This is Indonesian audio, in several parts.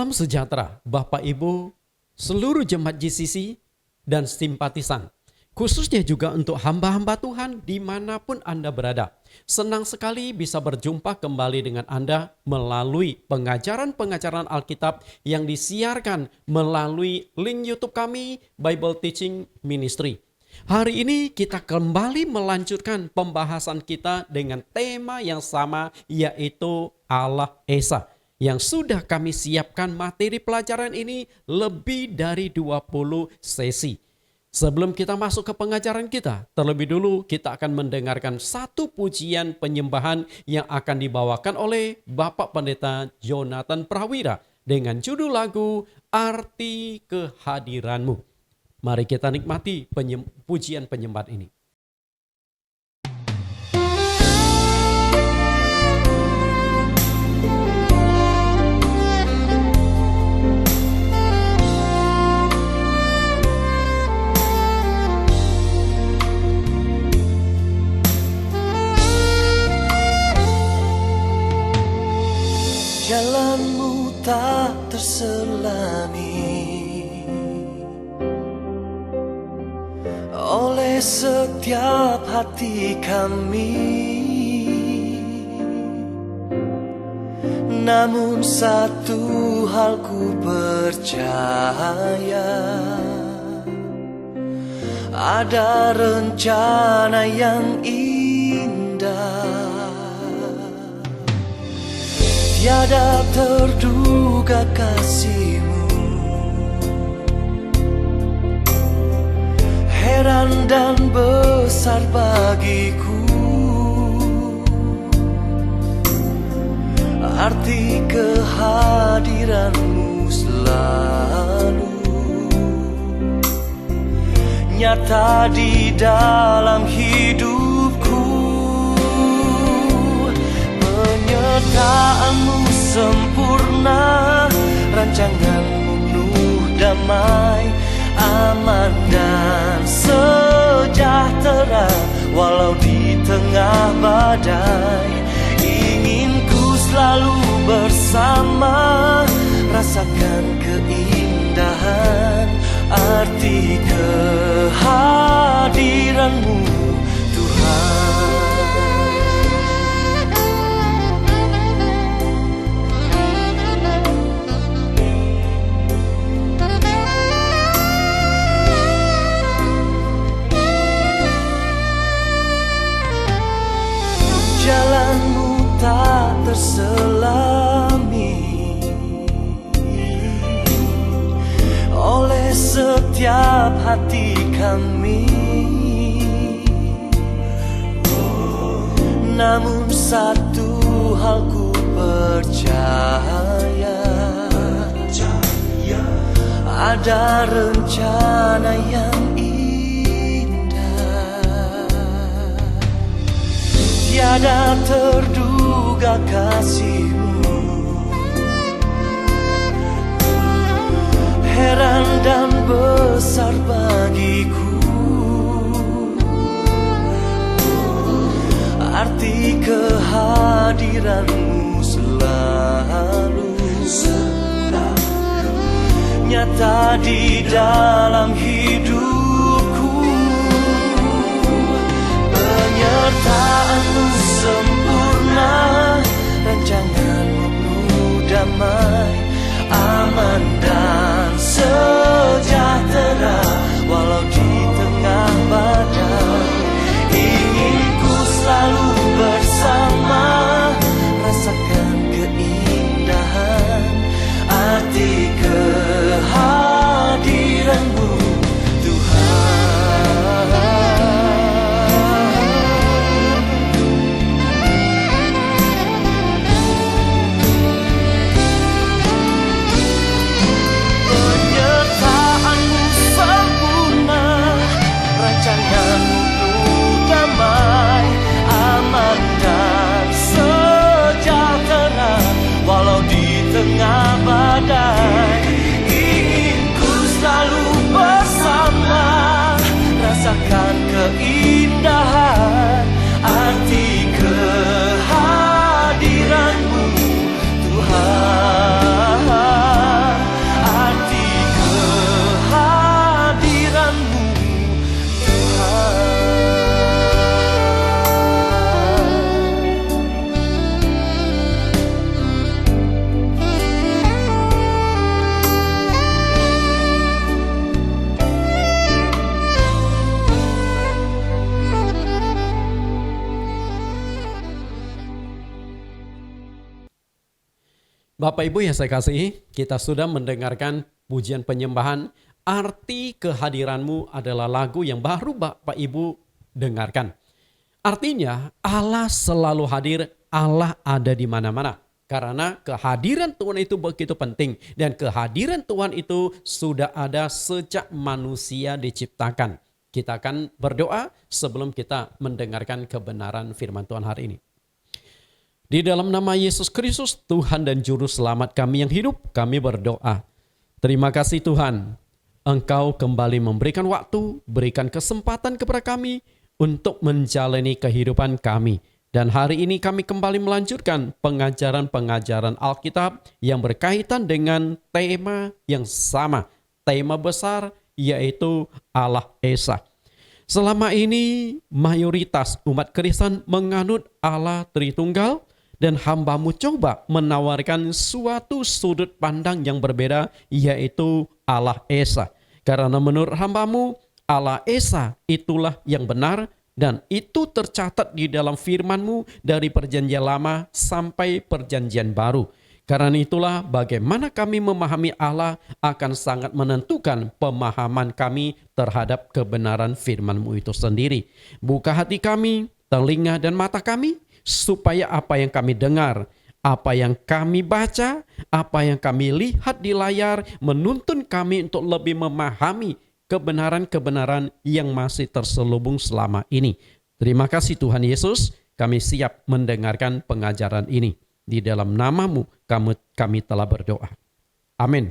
Salam sejahtera Bapak Ibu, seluruh jemaat GCC dan simpatisan. Khususnya juga untuk hamba-hamba Tuhan dimanapun Anda berada. Senang sekali bisa berjumpa kembali dengan Anda melalui pengajaran-pengajaran Alkitab yang disiarkan melalui link YouTube kami, Bible Teaching Ministry. Hari ini kita kembali melanjutkan pembahasan kita dengan tema yang sama, yaitu Allah Esa. Yang sudah kami siapkan materi pelajaran ini lebih dari 20 sesi. Sebelum kita masuk ke pengajaran kita, terlebih dulu kita akan mendengarkan satu pujian penyembahan yang akan dibawakan oleh Bapak Pendeta Jonathan Prawira dengan judul lagu Arti Kehadiranmu. Mari kita nikmati pujian penyembahan ini. Jalanmu tak terselami oleh setiap hati kami, namun satu hal ku percaya, ada rencana yang indah. Tiada terduga kasih-Mu, heran dan besar bagiku. Arti kehadiran-Mu selalu nyata di dalam hidupku. Penyertaan-Mu sempurna, rancangan-Mu penuh damai, aman dan sejahtera walau di tengah badai. Ingin ku selalu bersama, rasakan keindahan arti kehadiran-Mu Tuhan. Jalanmu tak terselami oleh setiap hati kami, namun satu hal ku percaya, ada rencana yang tiada terduga kasih-Mu, heran dan besar bagiku. Arti kehadiran-Mu selalu nyata di dalam hidupku. Penyertaan-Mu sempurna, rancangan-Mu penuh damai, aman dan sejahtera walau di tengah badai. Ingin ku selalu bersama, rasakan keindahan arti kehadiran-Mu Tuhan. Bapak Ibu yang saya kasihi, kita sudah mendengarkan pujian penyembahan. Arti kehadiranmu adalah lagu yang baru Bapak Ibu dengarkan. Artinya Allah selalu hadir, Allah ada di mana-mana. Karena kehadiran Tuhan itu begitu penting. Dan kehadiran Tuhan itu sudah ada sejak manusia diciptakan. Kita akan berdoa sebelum kita mendengarkan kebenaran firman Tuhan hari ini. Di dalam nama Yesus Kristus, Tuhan dan Juru Selamat kami yang hidup, kami berdoa. Terima kasih Tuhan, Engkau kembali memberikan waktu, berikan kesempatan kepada kami untuk menjalani kehidupan kami. Dan hari ini kami kembali melanjutkan pengajaran-pengajaran Alkitab yang berkaitan dengan tema yang sama. Tema besar yaitu Allah Esa. Selama ini mayoritas umat Kristen menganut Allah Tritunggal, dan hamba-Mu coba menawarkan suatu sudut pandang yang berbeda, yaitu Allah Esa. Karena menurut hamba-Mu, Allah Esa itulah yang benar, dan itu tercatat di dalam firman-Mu dari perjanjian lama sampai perjanjian baru. Karena itulah bagaimana kami memahami Allah akan sangat menentukan pemahaman kami terhadap kebenaran firman-Mu itu sendiri. Buka hati kami, telinga dan mata kami, supaya apa yang kami dengar, apa yang kami baca, apa yang kami lihat di layar menuntun kami untuk lebih memahami kebenaran-kebenaran yang masih terselubung selama ini. Terima kasih Tuhan Yesus, kami siap mendengarkan pengajaran ini. Di dalam nama-Mu kami telah berdoa. Amin.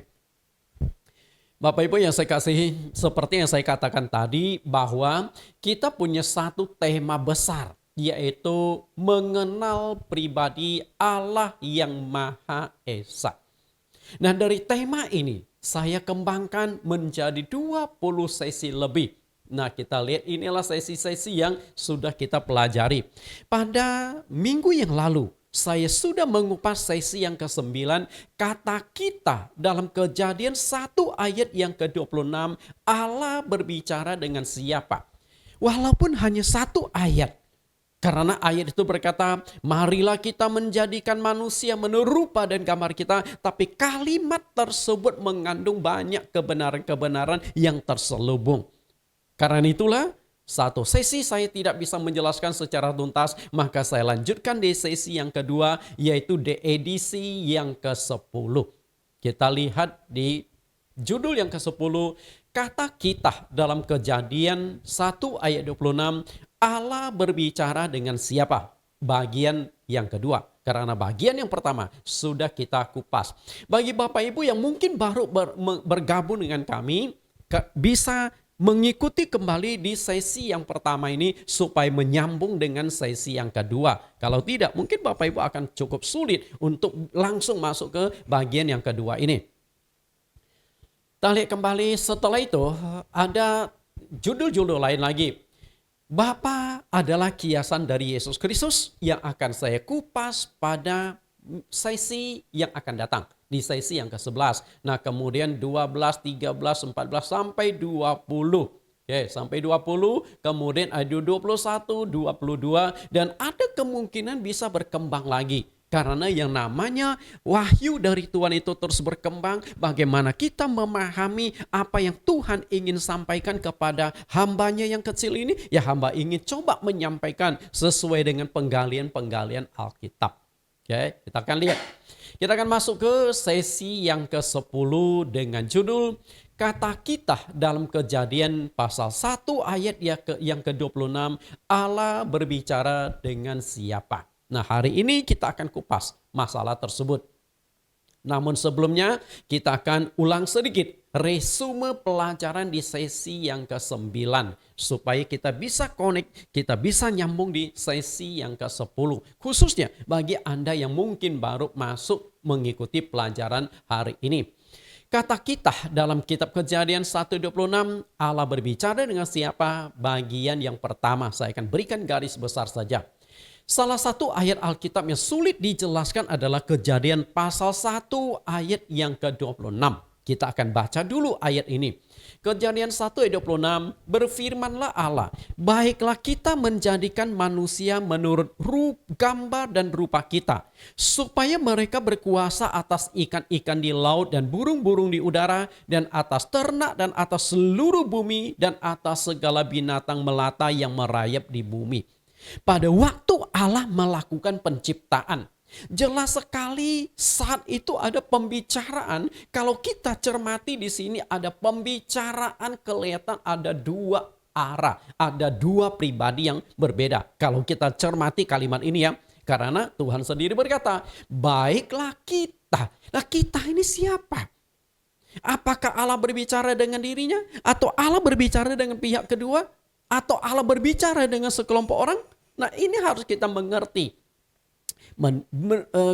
Bapak Ibu yang saya kasihi, seperti yang saya katakan tadi bahwa kita punya satu tema besar, yaitu mengenal pribadi Allah yang Maha Esa. Nah, dari tema ini saya kembangkan menjadi 20 sesi lebih. Nah, kita lihat inilah sesi-sesi yang sudah kita pelajari. Pada minggu yang lalu saya sudah mengupas sesi yang ke-9, kata kita dalam Kejadian 1 ayat yang ke-26, Allah berbicara dengan siapa? Walaupun hanya satu ayat. Karena ayat itu berkata, marilah kita menjadikan manusia menurut rupa dan gambar kita. Tapi kalimat tersebut mengandung banyak kebenaran-kebenaran yang terselubung. Karena itulah, satu sesi saya tidak bisa menjelaskan secara tuntas. Maka saya lanjutkan di sesi yang kedua, yaitu di edisi yang ke-10. Kita lihat di judul yang ke-10, kata kita dalam Kejadian 1 ayat 26, Allah berbicara dengan siapa? Bagian yang kedua. Karena bagian yang pertama sudah kita kupas. Bagi Bapak Ibu yang mungkin baru bergabung dengan kami, bisa mengikuti kembali di sesi yang pertama ini supaya menyambung dengan sesi yang kedua. Kalau tidak, mungkin Bapak Ibu akan cukup sulit untuk langsung masuk ke bagian yang kedua ini. Kita lihat kembali, setelah itu ada judul-judul lain lagi. Bapa adalah kiasan dari Yesus Kristus yang akan saya kupas pada sesi yang akan datang. Di sesi yang ke-11. Nah, kemudian 12, 13, 14 sampai 20. Oke, sampai 20, kemudian ada 21, 22, dan ada kemungkinan bisa berkembang lagi. Karena yang namanya wahyu dari Tuhan itu terus berkembang. Bagaimana kita memahami apa yang Tuhan ingin sampaikan kepada hambanya yang kecil ini. Ya, hamba ingin coba menyampaikan sesuai dengan penggalian-penggalian Alkitab. Oke, kita akan lihat. Kita akan masuk ke sesi yang ke-10 dengan judul kata kita dalam Kejadian pasal 1 ayat yang ke-26. Allah berbicara dengan siapa? Nah, hari ini kita akan kupas masalah tersebut. Namun sebelumnya kita akan ulang sedikit resume pelajaran di sesi yang ke-9. Supaya kita bisa connect, kita bisa nyambung di sesi yang ke-10. Khususnya bagi Anda yang mungkin baru masuk mengikuti pelajaran hari ini. Kata kita dalam kitab Kejadian 1:26, Allah berbicara dengan siapa? Bagian yang pertama saya akan berikan garis besar saja. Salah satu ayat Alkitab yang sulit dijelaskan adalah Kejadian pasal 1 ayat yang ke-26. Kita akan baca dulu ayat ini. Kejadian 1 ayat 26, berfirmanlah Allah, baiklah kita menjadikan manusia menurut gambar dan rupa kita, supaya mereka berkuasa atas ikan-ikan di laut dan burung-burung di udara, dan atas ternak dan atas seluruh bumi, dan atas segala binatang melata yang merayap di bumi. Pada waktu Allah melakukan penciptaan, jelas sekali saat itu ada pembicaraan. Kalau kita cermati di sini ada pembicaraan, kelihatan ada dua arah, ada dua pribadi yang berbeda. Kalau kita cermati kalimat ini ya, karena Tuhan sendiri berkata, baiklah kita. Nah, kita ini siapa? Apakah Allah berbicara dengan dirinya? Atau Allah berbicara dengan pihak kedua? Atau Allah berbicara dengan sekelompok orang? Nah, ini harus kita mengerti.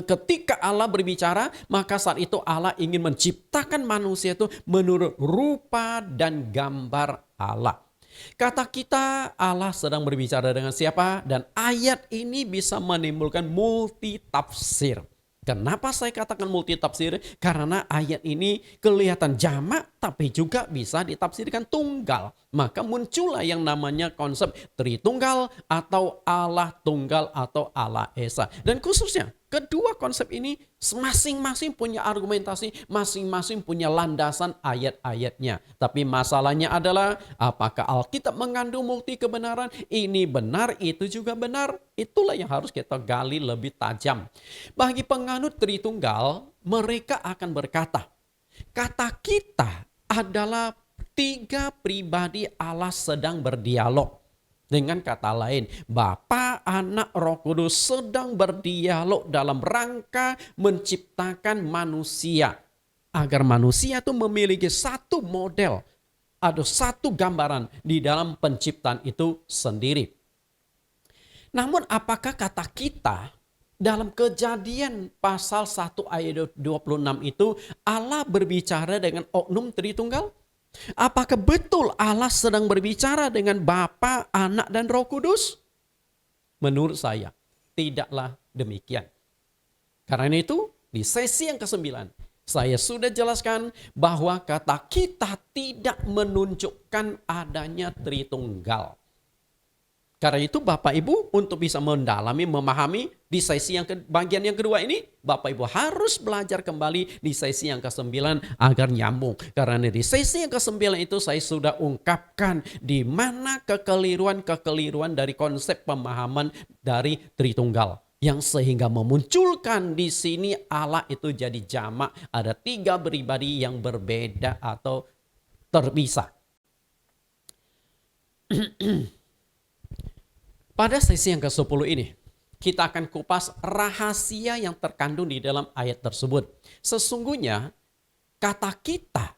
Ketika Allah berbicara, maka saat itu Allah ingin menciptakan manusia itu menurut rupa dan gambar Allah. Kata kita, Allah sedang berbicara dengan siapa? Dan ayat ini bisa menimbulkan multi tafsir. Kenapa saya katakan multi tafsir? Karena ayat ini kelihatan jamak tapi juga bisa ditafsirkan tunggal. Maka muncullah yang namanya konsep Tritunggal atau Allah Tunggal atau Allah Esa. Dan khususnya kedua konsep ini masing-masing punya argumentasi, masing-masing punya landasan ayat-ayatnya. Tapi masalahnya adalah apakah Alkitab mengandung multi kebenaran? Ini benar, itu juga benar. Itulah yang harus kita gali lebih tajam. Bagi penganut Tritunggal, mereka akan berkata, kata kita adalah tiga pribadi Allah sedang berdialog. Dengan kata lain, Bapa, Anak, Roh Kudus sedang berdialog dalam rangka menciptakan manusia. Agar manusia itu memiliki satu model, ada satu gambaran di dalam penciptaan itu sendiri. Namun apakah kata kita dalam Kejadian pasal 1 ayat 26 itu Allah berbicara dengan oknum Tritunggal? Apakah betul Allah sedang berbicara dengan Bapa, Anak, dan Roh Kudus? Menurut saya, tidaklah demikian. Karena itu, di sesi yang ke-9, saya sudah jelaskan bahwa kata kita tidak menunjukkan adanya Tritunggal. Karena itu Bapak Ibu untuk bisa mendalami, memahami di sesi yang bagian yang kedua ini, Bapak Ibu harus belajar kembali di sesi yang ke-9 agar nyambung. Karena di sesi yang ke-9 itu saya sudah ungkapkan di mana kekeliruan-kekeliruan dari konsep pemahaman dari Tritunggal. Yang sehingga memunculkan di sini Allah itu jadi jamak, ada tiga pribadi yang berbeda atau terpisah. Pada sesi yang ke-10 ini, kita akan kupas rahasia yang terkandung di dalam ayat tersebut. Sesungguhnya, kata kita,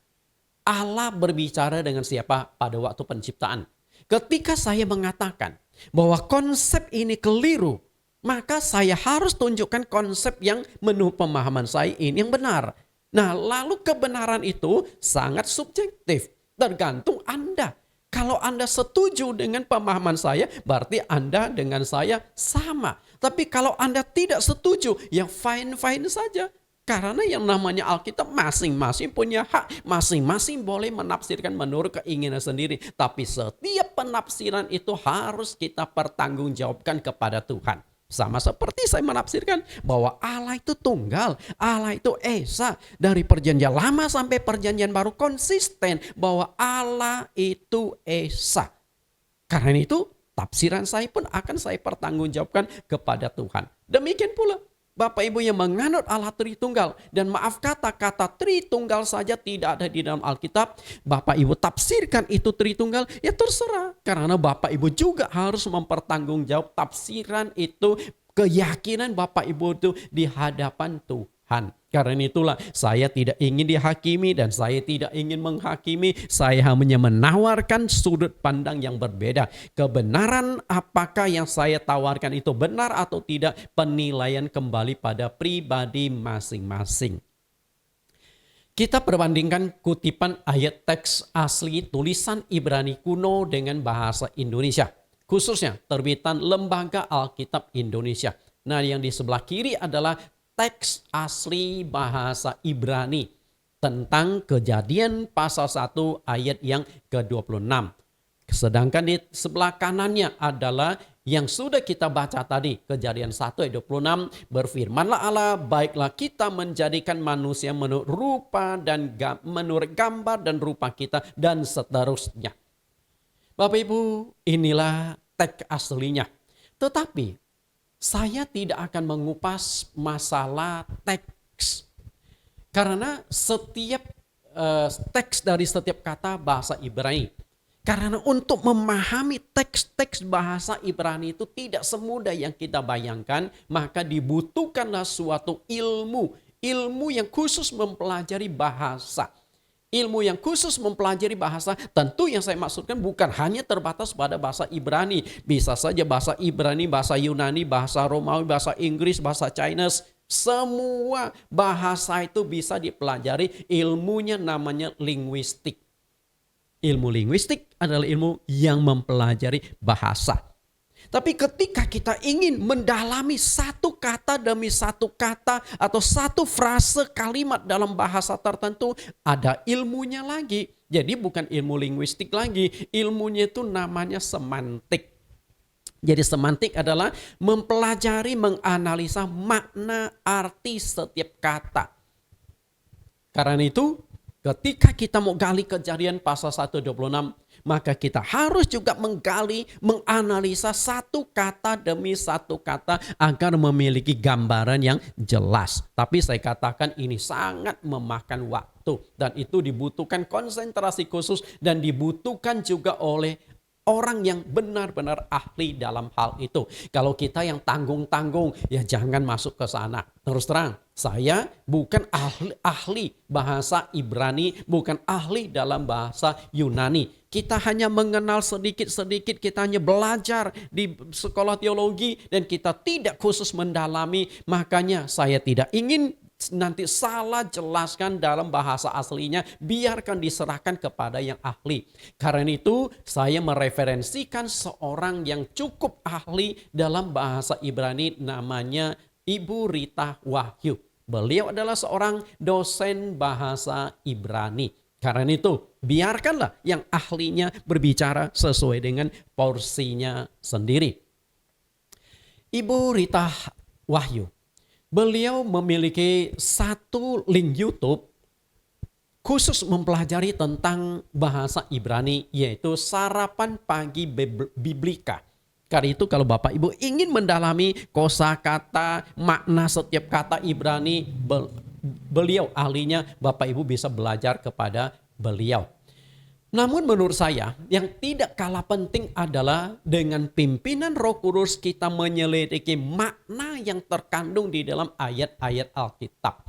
Allah berbicara dengan siapa pada waktu penciptaan. Ketika saya mengatakan bahwa konsep ini keliru, maka saya harus tunjukkan konsep yang menurut pemahaman saya ini yang benar. Nah, lalu kebenaran itu sangat subjektif, tergantung Anda. Kalau Anda setuju dengan pemahaman saya, berarti Anda dengan saya sama. Tapi kalau Anda tidak setuju, ya fine-fine saja. Karena yang namanya Alkitab masing-masing punya hak. Masing-masing boleh menafsirkan menurut keinginan sendiri. Tapi setiap penafsiran itu harus kita pertanggungjawabkan kepada Tuhan. Sama seperti saya menafsirkan bahwa Allah itu tunggal, Allah itu esa. Dari perjanjian lama sampai perjanjian baru konsisten bahwa Allah itu esa. Karena itu tafsiran saya pun akan saya pertanggungjawabkan kepada Tuhan. Demikian pula Bapak Ibu yang menganut Allah Tritunggal. Dan maaf kata-kata Tritunggal saja tidak ada di dalam Alkitab. Bapak Ibu tafsirkan itu Tritunggal, ya terserah. Karena Bapak Ibu juga harus mempertanggungjawab tafsiran itu, keyakinan Bapak Ibu itu di hadapan Tuhan. Karena itulah saya tidak ingin dihakimi dan saya tidak ingin menghakimi. Saya hanya menawarkan sudut pandang yang berbeda. Kebenaran apakah yang saya tawarkan itu benar atau tidak, penilaian kembali pada pribadi masing-masing. Kita perbandingkan kutipan ayat teks asli tulisan Ibrani kuno dengan bahasa Indonesia. Khususnya terbitan Lembaga Alkitab Indonesia. Nah, yang di sebelah kiri adalah teks asli bahasa Ibrani. tentang Kejadian pasal 1 ayat yang ke-26. Sedangkan di sebelah kanannya adalah yang sudah kita baca tadi, Kejadian 1 ayat 26, berfirmanlah Allah, baiklah kita menjadikan manusia menurut rupa dan menurut gambar dan rupa kita, dan seterusnya. Bapak Ibu, inilah teks aslinya. Tetapi saya tidak akan mengupas masalah teks. Karena setiap teks dari setiap kata bahasa Ibrani. Karena untuk memahami teks-teks bahasa Ibrani itu tidak semudah yang kita bayangkan. Maka dibutuhkanlah suatu ilmu. Ilmu yang khusus mempelajari bahasa. Ilmu yang khusus mempelajari bahasa, tentu yang saya maksudkan bukan hanya terbatas pada bahasa Ibrani. Bisa saja bahasa Ibrani, bahasa Yunani, bahasa Romawi, bahasa Inggris, bahasa Chinese. Semua bahasa itu bisa dipelajari, ilmunya namanya linguistik. Ilmu linguistik adalah ilmu yang mempelajari bahasa. Tapi ketika kita ingin mendalami satu kata demi satu kata atau satu frase kalimat dalam bahasa tertentu, ada ilmunya lagi. Jadi bukan ilmu linguistik lagi, ilmunya itu namanya semantik. Jadi semantik adalah mempelajari, menganalisa makna arti setiap kata. Karena itu ketika kita mau gali Kejadian pasal 1:26, maka kita harus juga menggali, menganalisa satu kata demi satu kata agar memiliki gambaran yang jelas. Tapi saya katakan ini sangat memakan waktu dan itu dibutuhkan konsentrasi khusus dan dibutuhkan juga oleh orang yang benar-benar ahli dalam hal itu. Kalau kita yang tanggung-tanggung, ya jangan masuk ke sana. Terus terang, saya bukan ahli bahasa Ibrani, bukan ahli dalam bahasa Yunani. Kita hanya mengenal sedikit-sedikit, kita hanya belajar di sekolah teologi dan kita tidak khusus mendalami. Makanya saya tidak ingin nanti salah jelaskan dalam bahasa aslinya, biarkan diserahkan kepada yang ahli. Karena itu saya mereferensikan seorang yang cukup ahli dalam bahasa Ibrani, namanya Ibu Rita Wahyu. Beliau adalah seorang dosen bahasa Ibrani. Karena itu biarkanlah yang ahlinya berbicara sesuai dengan porsinya sendiri. Ibu Rita Wahyu, beliau memiliki satu link YouTube khusus mempelajari tentang bahasa Ibrani, yaitu Sarapan Pagi Biblika. Karena itu kalau Bapak Ibu ingin mendalami kosakata, makna setiap kata Ibrani, beliau ahlinya, Bapak Ibu bisa belajar kepada beliau. Namun menurut saya yang tidak kalah penting adalah dengan pimpinan Roh Kudus kita menyelidiki makna yang terkandung di dalam ayat-ayat Alkitab.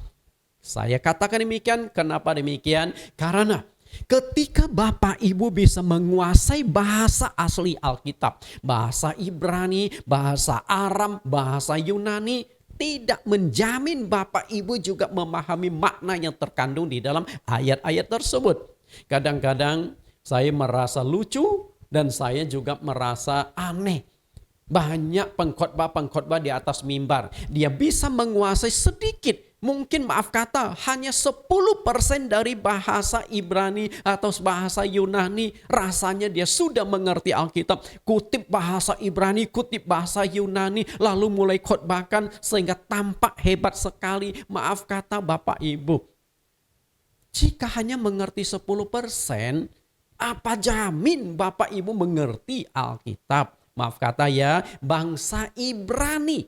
Saya katakan demikian, kenapa demikian? Karena ketika Bapak Ibu bisa menguasai bahasa asli Alkitab, bahasa Ibrani, bahasa Aram, bahasa Yunani, tidak menjamin Bapak Ibu juga memahami makna yang terkandung di dalam ayat-ayat tersebut. Kadang-kadang saya merasa lucu dan saya juga merasa aneh. Banyak pengkhotbah di atas mimbar, dia bisa menguasai sedikit, mungkin maaf kata hanya 10% dari bahasa Ibrani atau bahasa Yunani. Rasanya dia sudah mengerti Alkitab, kutip bahasa Ibrani, kutip bahasa Yunani, lalu mulai khotbahkan sehingga tampak hebat sekali. Maaf kata Bapak Ibu, jika hanya mengerti 10%, apa jamin Bapak Ibu mengerti Alkitab? Maaf kata ya, bangsa Ibrani,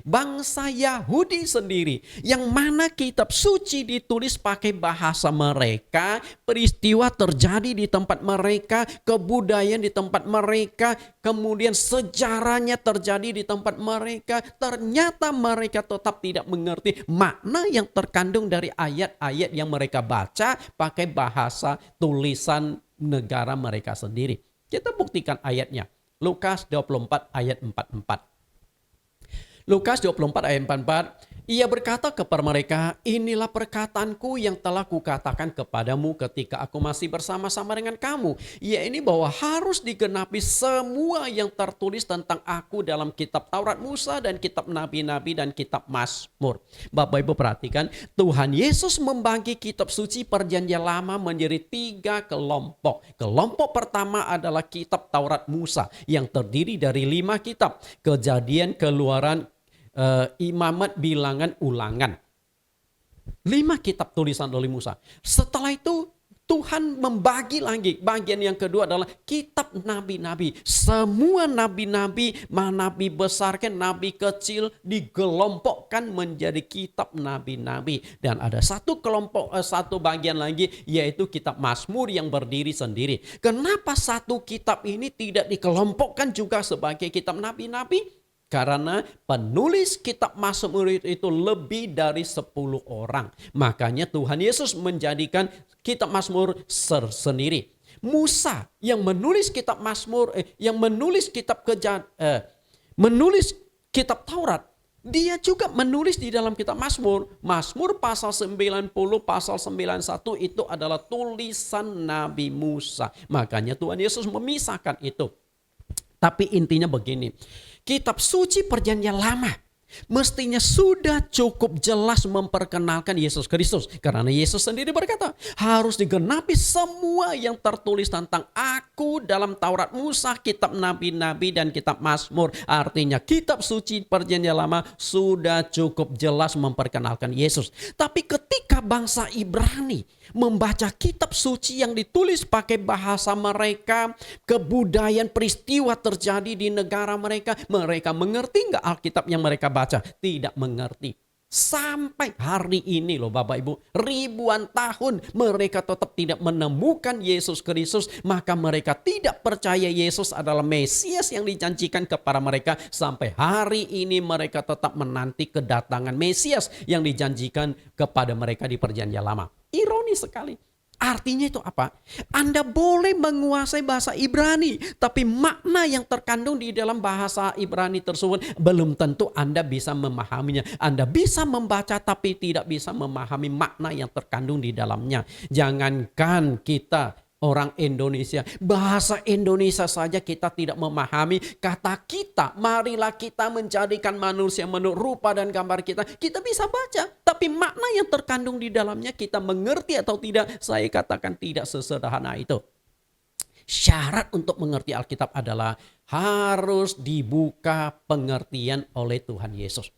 bangsa Yahudi sendiri, yang mana kitab suci ditulis pakai bahasa mereka, peristiwa terjadi di tempat mereka, kebudayaan di tempat mereka, kemudian sejarahnya terjadi di tempat mereka. Ternyata mereka tetap tidak mengerti makna yang terkandung dari ayat-ayat yang mereka baca pakai bahasa tulisan negara mereka sendiri. Kita buktikan ayatnya. Lukas 24 ayat 44. Lukas 24 ayat 44, Ia berkata kepada mereka, inilah perkataanku yang telah kukatakan kepadamu ketika aku masih bersama-sama dengan kamu. Yaitu bahwa harus digenapi semua yang tertulis tentang aku dalam kitab Taurat Musa dan kitab Nabi-Nabi dan kitab Mazmur. Bapak Ibu perhatikan, Tuhan Yesus membagi kitab suci perjanjian lama menjadi 3 kelompok. Kelompok pertama adalah kitab Taurat Musa yang terdiri dari 5 kitab. Kejadian, Keluaran, Imamat, Bilangan, Ulangan. 5 kitab tulisan oleh Musa. Setelah itu Tuhan membagi lagi. Bagian yang kedua adalah kitab nabi-nabi. Semua nabi-nabi, nabi besar kan nabi kecil digelompokkan menjadi kitab nabi-nabi. Dan ada satu bagian lagi yaitu kitab Mazmur yang berdiri sendiri. Kenapa satu kitab ini tidak dikelompokkan juga sebagai kitab nabi-nabi? Karena penulis kitab Mazmur itu lebih dari 10 orang. Makanya Tuhan Yesus menjadikan kitab Mazmur sendiri. Musa yang menulis kitab Mazmur, menulis kitab Taurat, dia juga menulis di dalam kitab Mazmur. Mazmur pasal 90, pasal 91 itu adalah tulisan Nabi Musa. Makanya Tuhan Yesus memisahkan itu. Tapi intinya begini, kitab suci perjanjian lama mestinya sudah cukup jelas memperkenalkan Yesus Kristus. Karena Yesus sendiri berkata, harus digenapi semua yang tertulis tentang aku dalam Taurat Musa, kitab Nabi-Nabi dan kitab Mazmur. Artinya kitab suci perjanjian lama sudah cukup jelas memperkenalkan Yesus. Tapi ketika bangsa Ibrani membaca kitab suci yang ditulis pakai bahasa mereka, kebudayaan peristiwa terjadi di negara mereka, mereka mengerti nggak Alkitab yang mereka baca? Tidak mengerti. Sampai hari ini loh Bapak Ibu, ribuan tahun mereka tetap tidak menemukan Yesus Kristus. Maka mereka tidak percaya Yesus adalah Mesias yang dijanjikan kepada mereka. Sampai hari ini mereka tetap menanti kedatangan Mesias yang dijanjikan kepada mereka di perjanjian lama. Ironis sekali. Artinya itu apa? Anda boleh menguasai bahasa Ibrani, tapi makna yang terkandung di dalam bahasa Ibrani tersebut belum tentu Anda bisa memahaminya. Anda bisa membaca tapi tidak bisa memahami makna yang terkandung di dalamnya. Jangankan kita orang Indonesia, bahasa Indonesia saja kita tidak memahami. Kata kita, marilah kita menjadikan manusia menurut rupa dan gambar kita. Kita bisa baca, tapi makna yang terkandung di dalamnya kita mengerti atau tidak, saya katakan tidak sesederhana itu. Syarat untuk mengerti Alkitab adalah harus dibuka pengertian oleh Tuhan Yesus.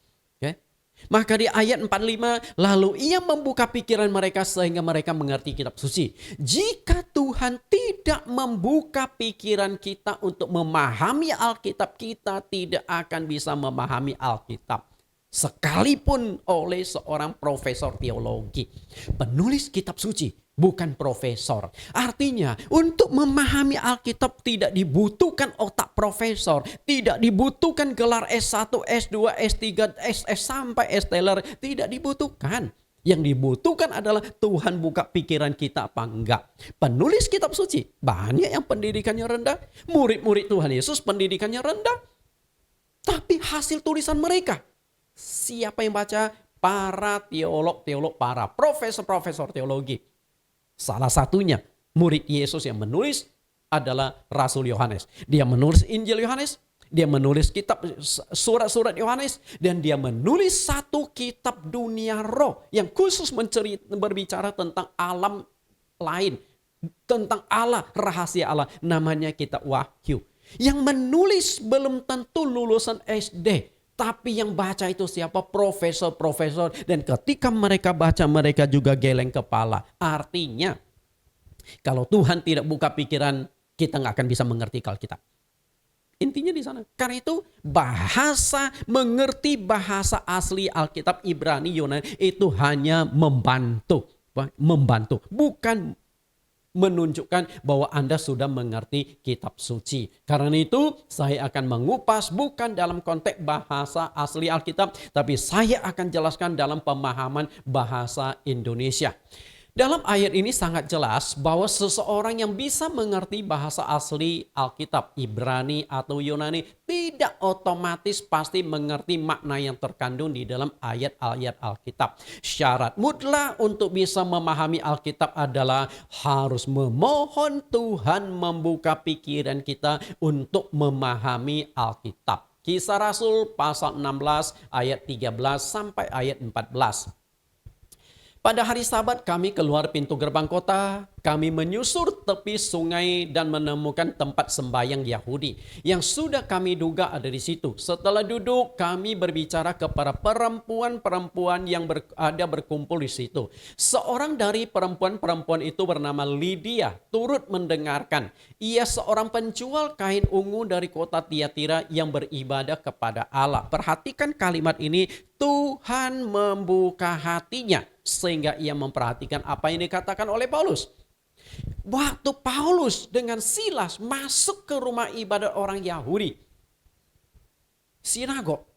Maka di ayat 45, lalu ia membuka pikiran mereka sehingga mereka mengerti kitab suci. Jika Tuhan tidak membuka pikiran kita untuk memahami Alkitab, kita tidak akan bisa memahami Alkitab. Sekalipun oleh seorang profesor teologi, penulis kitab suci, bukan profesor. Artinya untuk memahami Alkitab tidak dibutuhkan otak profesor. Tidak dibutuhkan gelar S1, S2, S3, SS sampai S-Teller. Tidak dibutuhkan. Yang dibutuhkan adalah Tuhan buka pikiran kita apa enggak. Penulis kitab suci banyak yang pendidikannya rendah. Murid-murid Tuhan Yesus pendidikannya rendah. Tapi hasil tulisan mereka, siapa yang baca? Para teolog, para profesor teologi. Salah satunya murid Yesus yang menulis adalah Rasul Yohanes. Dia menulis Injil Yohanes, dia menulis kitab surat-surat Yohanes, dan dia menulis satu kitab dunia roh yang khusus berbicara tentang alam lain, tentang Allah, rahasia Allah, namanya kitab Wahyu. Yang menulis belum tentu lulusan SD. Tapi yang baca itu siapa? Profesor. Dan ketika mereka baca, mereka juga geleng kepala. Artinya, kalau Tuhan tidak buka pikiran, kita nggak akan bisa mengerti Alkitab. Intinya di sana. Karena itu mengerti bahasa asli Alkitab Ibrani, Yunani itu hanya membantu. Bukan menunjukkan bahwa Anda sudah mengerti kitab suci. Karena itu saya akan mengupas bukan dalam konteks bahasa asli Alkitab, tapi saya akan jelaskan dalam pemahaman bahasa Indonesia. Dalam ayat ini sangat jelas bahwa seseorang yang bisa mengerti bahasa asli Alkitab, Ibrani atau Yunani, tidak otomatis pasti mengerti makna yang terkandung di dalam ayat-ayat Alkitab. Syarat mutlak untuk bisa memahami Alkitab adalah harus memohon Tuhan membuka pikiran kita untuk memahami Alkitab. Kisah Rasul pasal 16 ayat 13 sampai ayat 14. Pada hari Sabat kami keluar pintu gerbang kota, kami menyusur tepi sungai dan menemukan tempat sembahyang Yahudi yang sudah kami duga ada di situ. Setelah duduk, kami berbicara kepada perempuan-perempuan yang ada berkumpul di situ. Seorang dari perempuan-perempuan itu bernama Lydia turut mendengarkan. Ia seorang penjual kain ungu dari kota Tiatira yang beribadah kepada Allah. Perhatikan kalimat ini, Tuhan membuka hatinya sehingga ia memperhatikan apa yang dikatakan oleh Paulus. Waktu Paulus dengan Silas masuk ke rumah ibadat orang Yahudi, sinagog,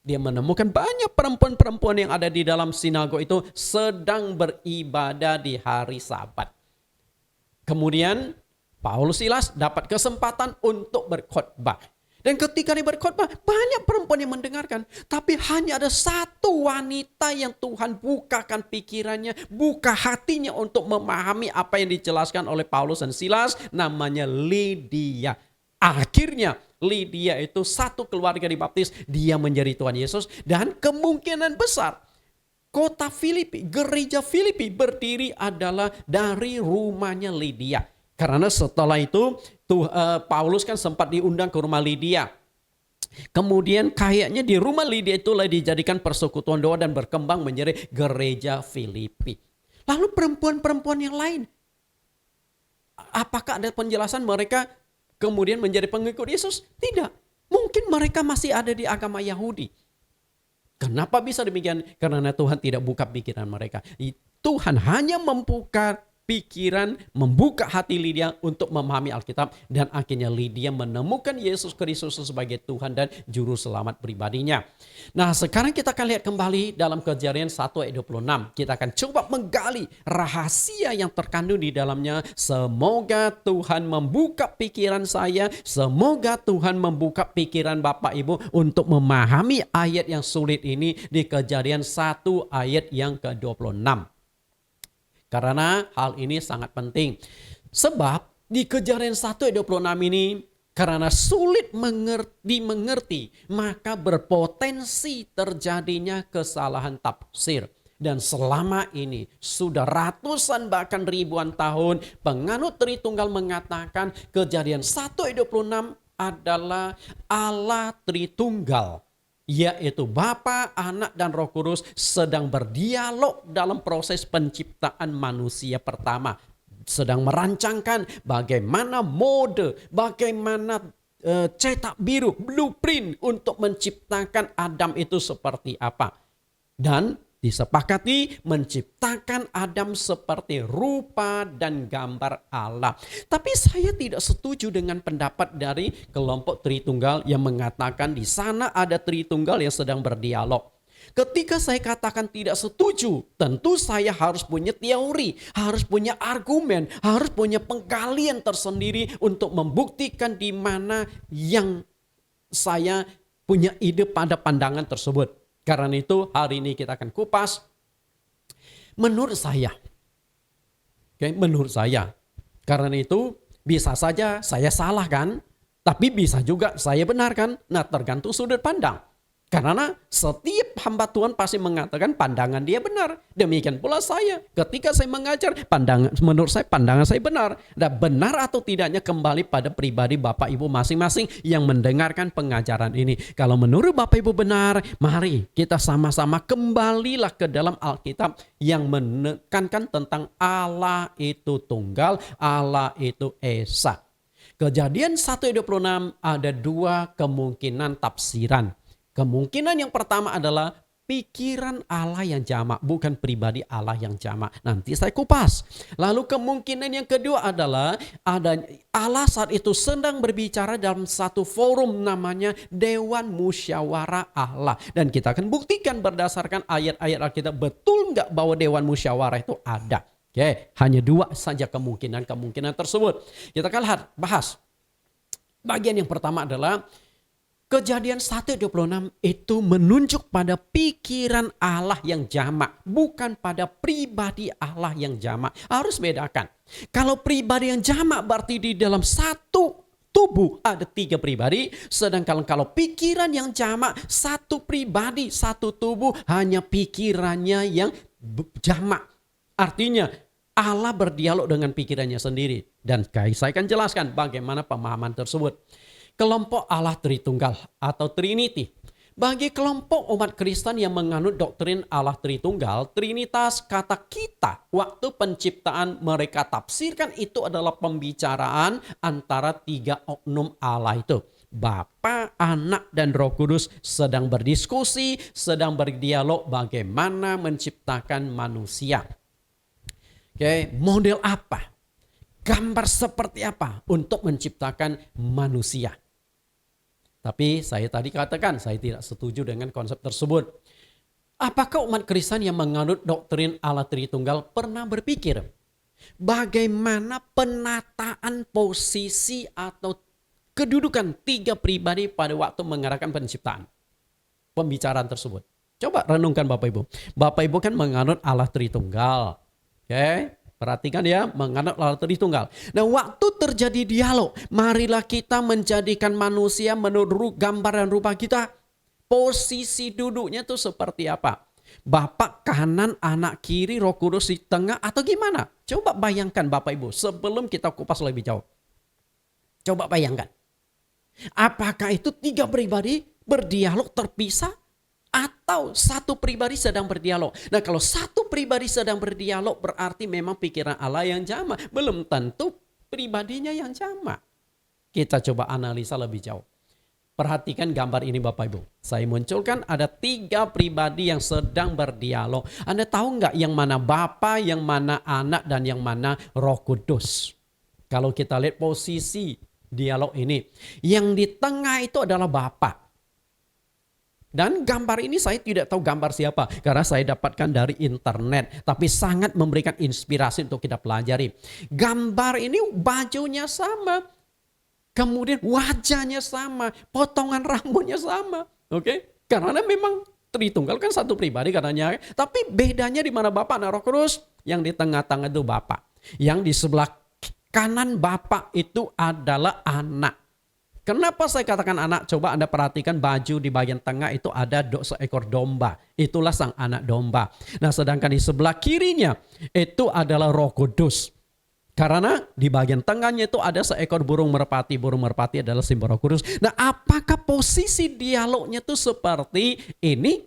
dia menemukan banyak perempuan-perempuan yang ada di dalam sinagog itu sedang beribadah di hari Sabat. Kemudian Paulus Silas dapat kesempatan untuk berkhotbah. Dan ketika dia berkhotbah, banyak perempuan yang mendengarkan. Tapi hanya ada satu wanita yang Tuhan bukakan pikirannya, buka hatinya untuk memahami apa yang dijelaskan oleh Paulus dan Silas, namanya Lydia. Akhirnya Lydia itu satu keluarga dibaptis, dia menjadi Tuhan Yesus. Dan kemungkinan besar kota Filipi, gereja Filipi berdiri adalah dari rumahnya Lydia. Karena setelah itu Paulus kan sempat diundang ke rumah Lydia. Kemudian kayaknya di rumah Lydia itulah dijadikan persekutuan doa dan berkembang menjadi gereja Filipi. Lalu perempuan-perempuan yang lain, apakah ada penjelasan mereka kemudian menjadi pengikut Yesus? Tidak. Mungkin mereka masih ada di agama Yahudi. Kenapa bisa demikian? Karena Tuhan tidak buka pikiran mereka. Tuhan hanya membuka pikiran, membuka hati Lydia untuk memahami Alkitab, dan akhirnya Lydia menemukan Yesus Kristus sebagai Tuhan dan juru selamat pribadinya. Nah, sekarang kita akan lihat kembali dalam Kejadian 1 ayat 26. Kita akan coba menggali rahasia yang terkandung di dalamnya. Semoga Tuhan membuka pikiran saya, semoga Tuhan membuka pikiran Bapak Ibu untuk memahami ayat yang sulit ini di Kejadian 1 ayat yang ke-26. Karena hal ini sangat penting. Sebab di Kejadian 1 ayat 26 ini, karena sulit dimengerti, maka berpotensi terjadinya kesalahan tafsir. Dan selama ini sudah ratusan bahkan ribuan tahun penganut Tritunggal mengatakan Kejadian 1 ayat 26 adalah Allah Tritunggal, yaitu Bapa, Anak, dan Roh Kudus sedang berdialog dalam proses penciptaan manusia pertama. Sedang merancangkan bagaimana mode, bagaimana cetak biru, blueprint untuk menciptakan Adam itu seperti apa. Dan disepakati menciptakan Adam seperti rupa dan gambar Allah. Tapi saya tidak setuju dengan pendapat dari kelompok Tritunggal yang mengatakan di sana ada Tritunggal yang sedang berdialog. Ketika saya katakan tidak setuju, tentu saya harus punya teori, harus punya argumen, harus punya penggalian tersendiri untuk membuktikan di mana yang saya punya ide pada pandangan tersebut. Karena itu hari ini kita akan kupas menurut saya. Menurut saya. Karena itu bisa saja saya salah kan, tapi bisa juga saya benar kan. Nah, tergantung sudut pandang. Karena setiap hamba Tuhan pasti mengatakan pandangan dia benar. Demikian pula saya. Ketika saya mengajar, menurut saya pandangan saya benar. Dan benar atau tidaknya kembali pada pribadi Bapak Ibu masing-masing yang mendengarkan pengajaran ini. Kalau menurut Bapak Ibu benar, mari kita sama-sama kembalilah ke dalam Alkitab yang menekankan tentang Allah itu tunggal, Allah itu esa. Kejadian 1:26 ada dua kemungkinan tafsiran. Kemungkinan yang pertama adalah pikiran Allah yang jamak, bukan pribadi Allah yang jamak. Nanti saya kupas. Lalu kemungkinan yang kedua adalah ada Allah saat itu sedang berbicara dalam satu forum namanya Dewan Musyawarah Allah. Dan kita akan buktikan berdasarkan ayat-ayat Alkitab betul nggak bahwa Dewan Musyawarah itu ada. Oke, hanya dua saja kemungkinan tersebut. Kita akan bahas. Bagian yang pertama adalah Kejadian 1:26 itu menunjuk pada pikiran Allah yang jamak, bukan pada pribadi Allah yang jamak. Harus bedakan. Kalau pribadi yang jamak berarti di dalam satu tubuh ada 3 pribadi, sedangkan kalau pikiran yang jamak, satu pribadi, satu tubuh, hanya pikirannya yang jamak. Artinya Allah berdialog dengan pikirannya sendiri. Dan saya akan jelaskan bagaimana pemahaman tersebut. Kelompok Allah Tritunggal atau Trinity. Bagi kelompok umat Kristen yang menganut doktrin Allah Tritunggal, Trinitas kata kita waktu penciptaan mereka tafsirkan itu adalah pembicaraan antara 3 oknum Allah itu. Bapa, Anak, dan Roh Kudus sedang berdiskusi, sedang berdialog bagaimana menciptakan manusia. Oke, model apa? Gambar seperti apa untuk menciptakan manusia? Tapi saya tadi katakan saya tidak setuju dengan konsep tersebut. Apakah umat Kristen yang menganut doktrin Allah Tritunggal pernah berpikir bagaimana penataan posisi atau kedudukan 3 pribadi pada waktu mengarahkan penciptaan? Pembicaraan tersebut. Coba renungkan Bapak Ibu. Bapak Ibu kan menganut Allah Tritunggal. Oke? Perhatikan ya, menganut Allah Tritunggal. Nah, waktu terjadi dialog, marilah kita menjadikan manusia menurut gambar dan rupa kita. Posisi duduknya itu seperti apa? Bapak kanan, Anak kiri, Roh Kudus di tengah atau gimana? Coba bayangkan Bapak Ibu sebelum kita kupas lebih jauh. Coba bayangkan. Apakah itu 3 pribadi berdialog terpisah? Atau satu pribadi sedang berdialog. Nah, kalau satu pribadi sedang berdialog berarti memang pikiran Allah yang jamak. Belum tentu pribadinya yang jamak. Kita coba analisa lebih jauh. Perhatikan gambar ini Bapak Ibu. Saya munculkan ada 3 pribadi yang sedang berdialog. Anda tahu nggak yang mana Bapa, yang mana Anak, dan yang mana Roh Kudus? Kalau kita lihat posisi dialog ini. Yang di tengah itu adalah Bapa. Dan gambar ini saya tidak tahu gambar siapa. Karena saya dapatkan dari internet. Tapi sangat memberikan inspirasi untuk kita pelajari. Gambar ini bajunya sama. Kemudian wajahnya sama. Potongan rambutnya sama. Oke? Karena memang Tritunggal kan satu pribadi katanya. Tapi bedanya di mana Bapa dan Roh Kudus. Yang di tengah-tengah itu Bapa. Yang di sebelah kanan Bapa itu adalah Anak. Kenapa saya katakan anak? Coba Anda perhatikan baju di bagian tengah itu ada seekor domba. Itulah sang anak domba. Nah, sedangkan di sebelah kirinya itu adalah Roh Kudus. Karena di bagian tengahnya itu ada seekor burung merpati. Burung merpati adalah simbol Roh Kudus. Nah, apakah posisi dialognya itu seperti ini?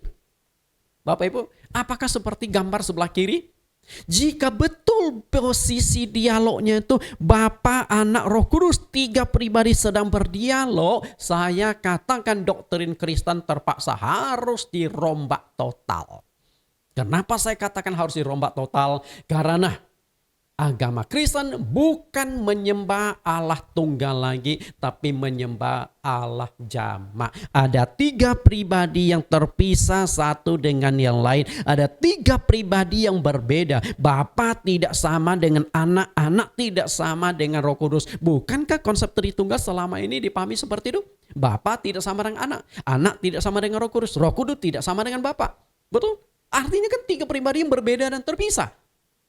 Bapak Ibu, apakah seperti gambar sebelah kiri? Jika betul posisi dialognya itu Bapa, Anak, Roh Kudus, 3 pribadi sedang berdialog, saya katakan doktrin Kristen terpaksa harus dirombak total. Kenapa saya katakan harus dirombak total? Karena agama Kristen bukan menyembah Allah tunggal lagi, tapi menyembah Allah jamak. Ada 3 pribadi yang terpisah satu dengan yang lain. Ada 3 pribadi yang berbeda. Bapa tidak sama dengan Anak, Anak tidak sama dengan Roh Kudus. Bukankah konsep Tritunggal selama ini dipahami seperti itu? Bapa tidak sama dengan Anak, Anak tidak sama dengan Roh Kudus, Roh Kudus tidak sama dengan Bapa. Betul? Artinya kan 3 pribadi yang berbeda dan terpisah.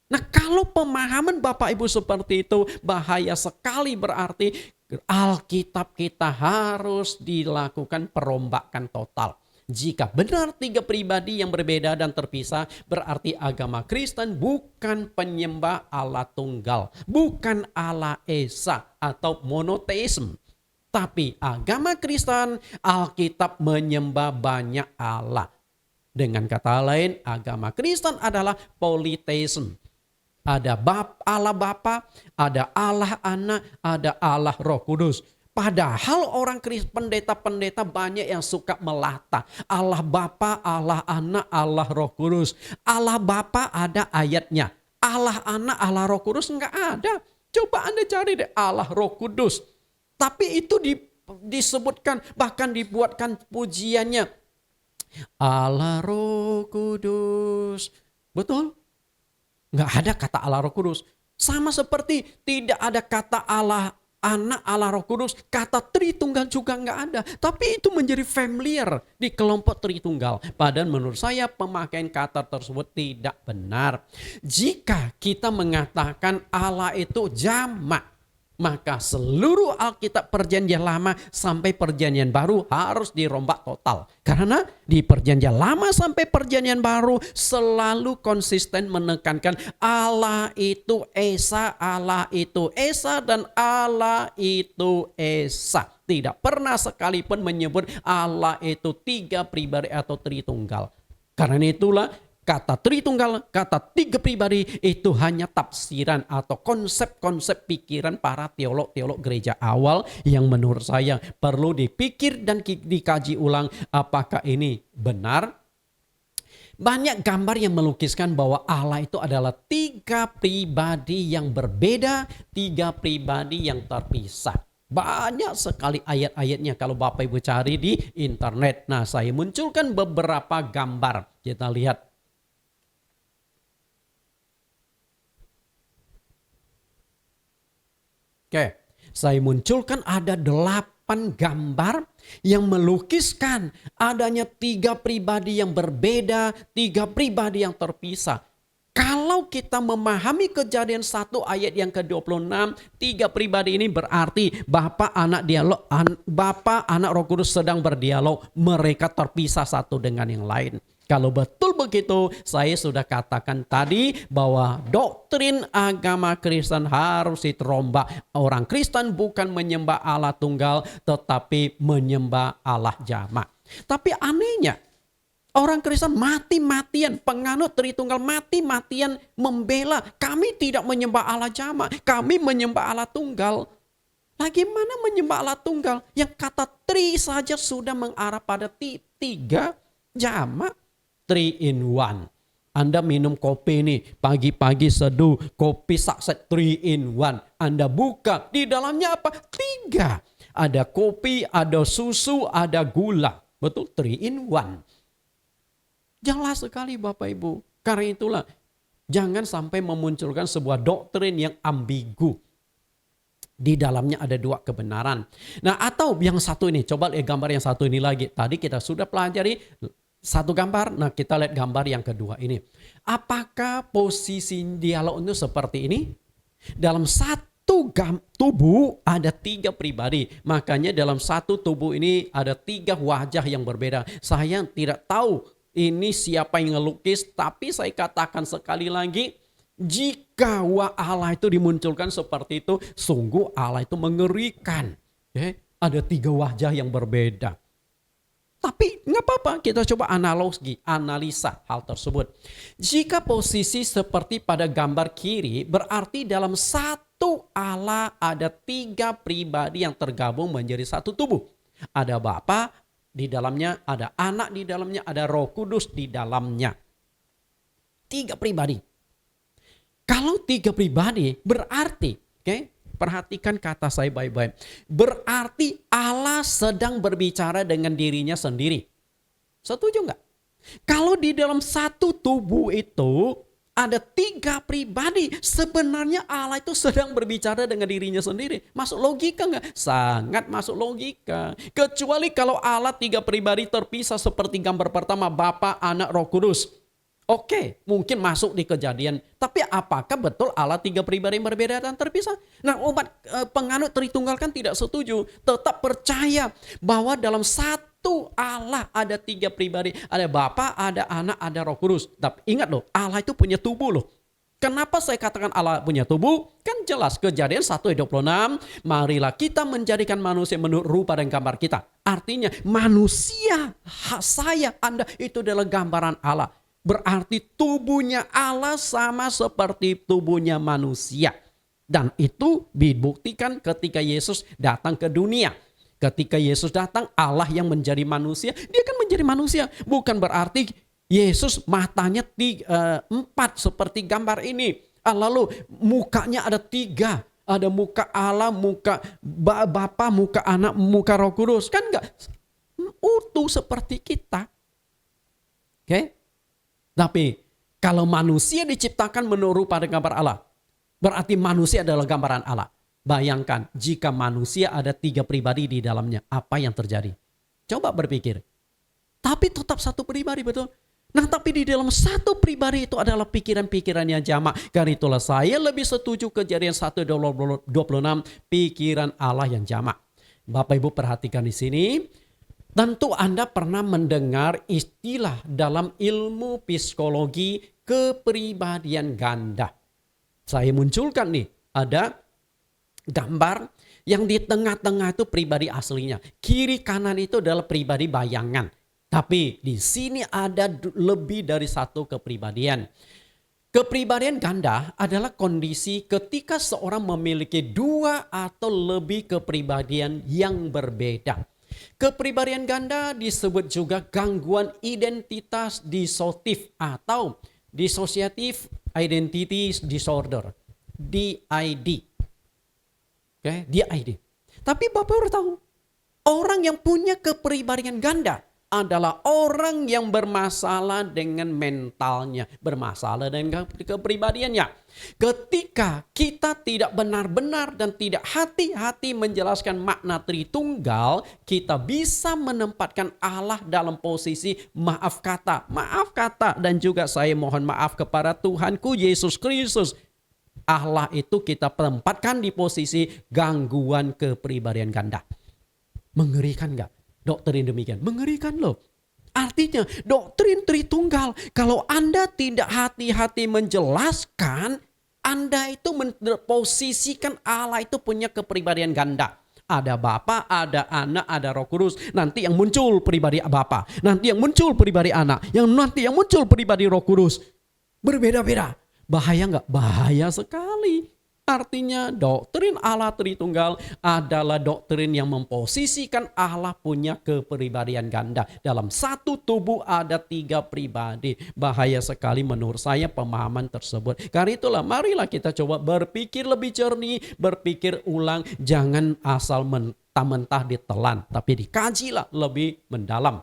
Nah, kalau pemahaman Bapak Ibu seperti itu bahaya sekali, berarti Alkitab kita harus dilakukan perombakan total. Jika benar 3 pribadi yang berbeda dan terpisah, berarti agama Kristen bukan penyembah Allah tunggal, bukan Allah Esa atau monoteisme. Tapi agama Kristen, Alkitab menyembah banyak Allah. Dengan kata lain, agama Kristen adalah politeisme. Ada Allah Bapa, ada Allah Anak, ada Allah Roh Kudus. Padahal orang pendeta-pendeta banyak yang suka melata. Allah Bapa, Allah Anak, Allah Roh Kudus. Allah Bapa ada ayatnya. Allah Anak, Allah Roh Kudus enggak ada. Coba Anda cari deh Allah Roh Kudus. Tapi itu disebutkan, bahkan dibuatkan pujiannya. Allah Roh Kudus. Betul? Nggak ada kata Allah Roh Kudus. Sama seperti tidak ada kata Allah Anak, Allah Roh Kudus, kata Tritunggal juga nggak ada. Tapi itu menjadi familiar di kelompok Tritunggal. Padahal menurut saya pemakaian kata tersebut tidak benar. Jika kita mengatakan Allah itu jamak, maka seluruh Alkitab Perjanjian Lama sampai Perjanjian Baru harus dirombak total. Karena di Perjanjian Lama sampai Perjanjian Baru selalu konsisten menekankan Allah itu Esa, Allah itu Esa, dan Allah itu Esa. Tidak pernah sekalipun menyebut Allah itu 3 pribadi atau Tritunggal. Karena itulah kata Tritunggal, kata 3 pribadi itu hanya tafsiran atau konsep-konsep pikiran para teolog-teolog gereja awal yang menurut saya perlu dipikir dan dikaji ulang apakah ini benar. Banyak gambar yang melukiskan bahwa Allah itu adalah 3 pribadi yang berbeda, 3 pribadi yang terpisah. Banyak sekali ayat-ayatnya kalau Bapak Ibu cari di internet. Nah, saya munculkan beberapa gambar. Kita lihat. Oke, saya munculkan ada 8 gambar yang melukiskan adanya 3 pribadi yang berbeda, 3 pribadi yang terpisah. Kalau kita memahami Kejadian 1 ayat yang ke-26, 3 pribadi ini berarti Bapa, Anak, Roh Kudus sedang berdialog, mereka terpisah satu dengan yang lain. Kalau betul begitu, saya sudah katakan tadi bahwa doktrin agama Kristen harus diterombak. Orang Kristen bukan menyembah Allah tunggal, tetapi menyembah Allah jamak. Tapi anehnya, orang Kristen mati-matian, penganut Tritunggal mati-matian membela, kami tidak menyembah Allah jamak, kami menyembah Allah tunggal. Bagaimana menyembah Allah tunggal? Yang kata tri saja sudah mengarah pada 3 jamak. 3 in 1. Anda minum kopi nih, pagi-pagi seduh, kopi sakset 3 in 1. Anda buka, di dalamnya apa? 3. Ada kopi, ada susu, ada gula. Betul, 3 in 1. Jelas sekali Bapak Ibu. Karena itulah, jangan sampai memunculkan sebuah doktrin yang ambigu. Di dalamnya ada 2 kebenaran. Nah, atau yang satu ini, coba lihat gambar yang satu ini lagi. Tadi kita sudah pelajari 1 gambar, nah kita lihat gambar yang kedua ini. Apakah posisi dialog itu seperti ini? Dalam satu tubuh ada 3 pribadi. Makanya dalam satu tubuh ini ada 3 wajah yang berbeda. Saya tidak tahu ini siapa yang ngelukis, tapi saya katakan sekali lagi, jika Allah itu dimunculkan seperti itu, sungguh Allah itu mengerikan. Ada 3 wajah yang berbeda. Tapi nggak apa-apa, kita coba analisa hal tersebut. Jika posisi seperti pada gambar kiri, berarti dalam satu Allah ada 3 pribadi yang tergabung menjadi satu tubuh. Ada Bapa di dalamnya, ada Anak di dalamnya, ada Roh Kudus di dalamnya. 3 pribadi. Kalau 3 pribadi berarti, perhatikan kata saya baik-baik. Berarti Allah sedang berbicara dengan dirinya sendiri. Setuju nggak? Kalau di dalam satu tubuh itu ada 3 pribadi, sebenarnya Allah itu sedang berbicara dengan dirinya sendiri. Masuk logika nggak? Sangat masuk logika. Kecuali kalau Allah 3 pribadi terpisah seperti gambar pertama, Bapa, Anak, Roh Kudus. Oke, mungkin masuk di Kejadian. Tapi apakah betul Allah 3 pribadi yang berbeda dan terpisah? Nah, umat penganut Tritunggal kan tidak setuju. Tetap percaya bahwa dalam satu Allah ada 3 pribadi. Ada Bapa, ada Anak, ada Roh Kudus. Tapi ingat loh, Allah itu punya tubuh loh. Kenapa saya katakan Allah punya tubuh? Kan jelas Kejadian 1:26. Marilah kita menjadikan manusia menurut rupa dan gambar kita. Artinya manusia, saya, Anda itu adalah gambaran Allah. Berarti tubuhnya Allah sama seperti tubuhnya manusia. Dan itu dibuktikan ketika Yesus datang ke dunia. Ketika Yesus datang, Allah yang menjadi manusia, dia kan menjadi manusia. Bukan berarti Yesus matanya 4 seperti gambar ini. Lalu mukanya ada 3. Ada muka Allah, muka Bapa, muka Anak, muka Roh Kudus. Kan enggak utuh seperti kita. Oke? Tapi Kalau manusia diciptakan menurut pada gambar Allah, berarti manusia adalah gambaran Allah. Bayangkan jika manusia ada 3 pribadi di dalamnya, apa yang terjadi? Coba berpikir. Tapi tetap satu pribadi, betul? Nah, tapi di dalam satu pribadi itu adalah pikiran-pikiran yang jamak. Karena itulah saya lebih setuju Kejadian 1:26, pikiran Allah yang jamak. Bapak Ibu perhatikan di sini. Tentu Anda pernah mendengar istilah dalam ilmu psikologi kepribadian ganda. Saya munculkan nih, ada gambar yang di tengah-tengah itu pribadi aslinya. Kiri kanan itu adalah pribadi bayangan. Tapi di sini ada lebih dari satu kepribadian. Kepribadian ganda adalah kondisi ketika seorang memiliki 2 atau lebih kepribadian yang berbeda. Kepribadian ganda disebut juga gangguan identitas disosiatif atau dissociative identity disorder, DID. Oke, DID. Tapi Bapak harus tahu, orang yang punya kepribadian ganda adalah orang yang bermasalah dengan mentalnya, bermasalah dengan kepribadiannya. Ketika kita tidak benar-benar dan tidak hati-hati menjelaskan makna Tritunggal, kita bisa menempatkan Allah dalam posisi maaf kata, dan juga saya mohon maaf kepada Tuhanku Yesus Kristus. Allah itu kita tempatkan di posisi gangguan kepribadian ganda. Mengerikan gak? Doktrin demikian, mengerikan loh. Artinya doktrin Tritunggal, kalau Anda tidak hati-hati menjelaskan, Anda itu memposisikan Allah itu punya kepribadian ganda. Ada Bapa, ada Anak, ada Roh Kudus. Nanti yang muncul pribadi Bapa, nanti yang muncul pribadi Anak, nanti yang muncul pribadi Roh Kudus. Berbeda-beda. Bahaya nggak? Bahaya sekali. Artinya doktrin Allah Tritunggal adalah doktrin yang memposisikan Allah punya kepribadian ganda. Dalam satu tubuh ada 3 pribadi. Bahaya sekali menurut saya pemahaman tersebut. Karena itulah marilah kita coba berpikir lebih jernih, berpikir ulang. Jangan asal mentah-mentah ditelan, tapi dikajilah lebih mendalam.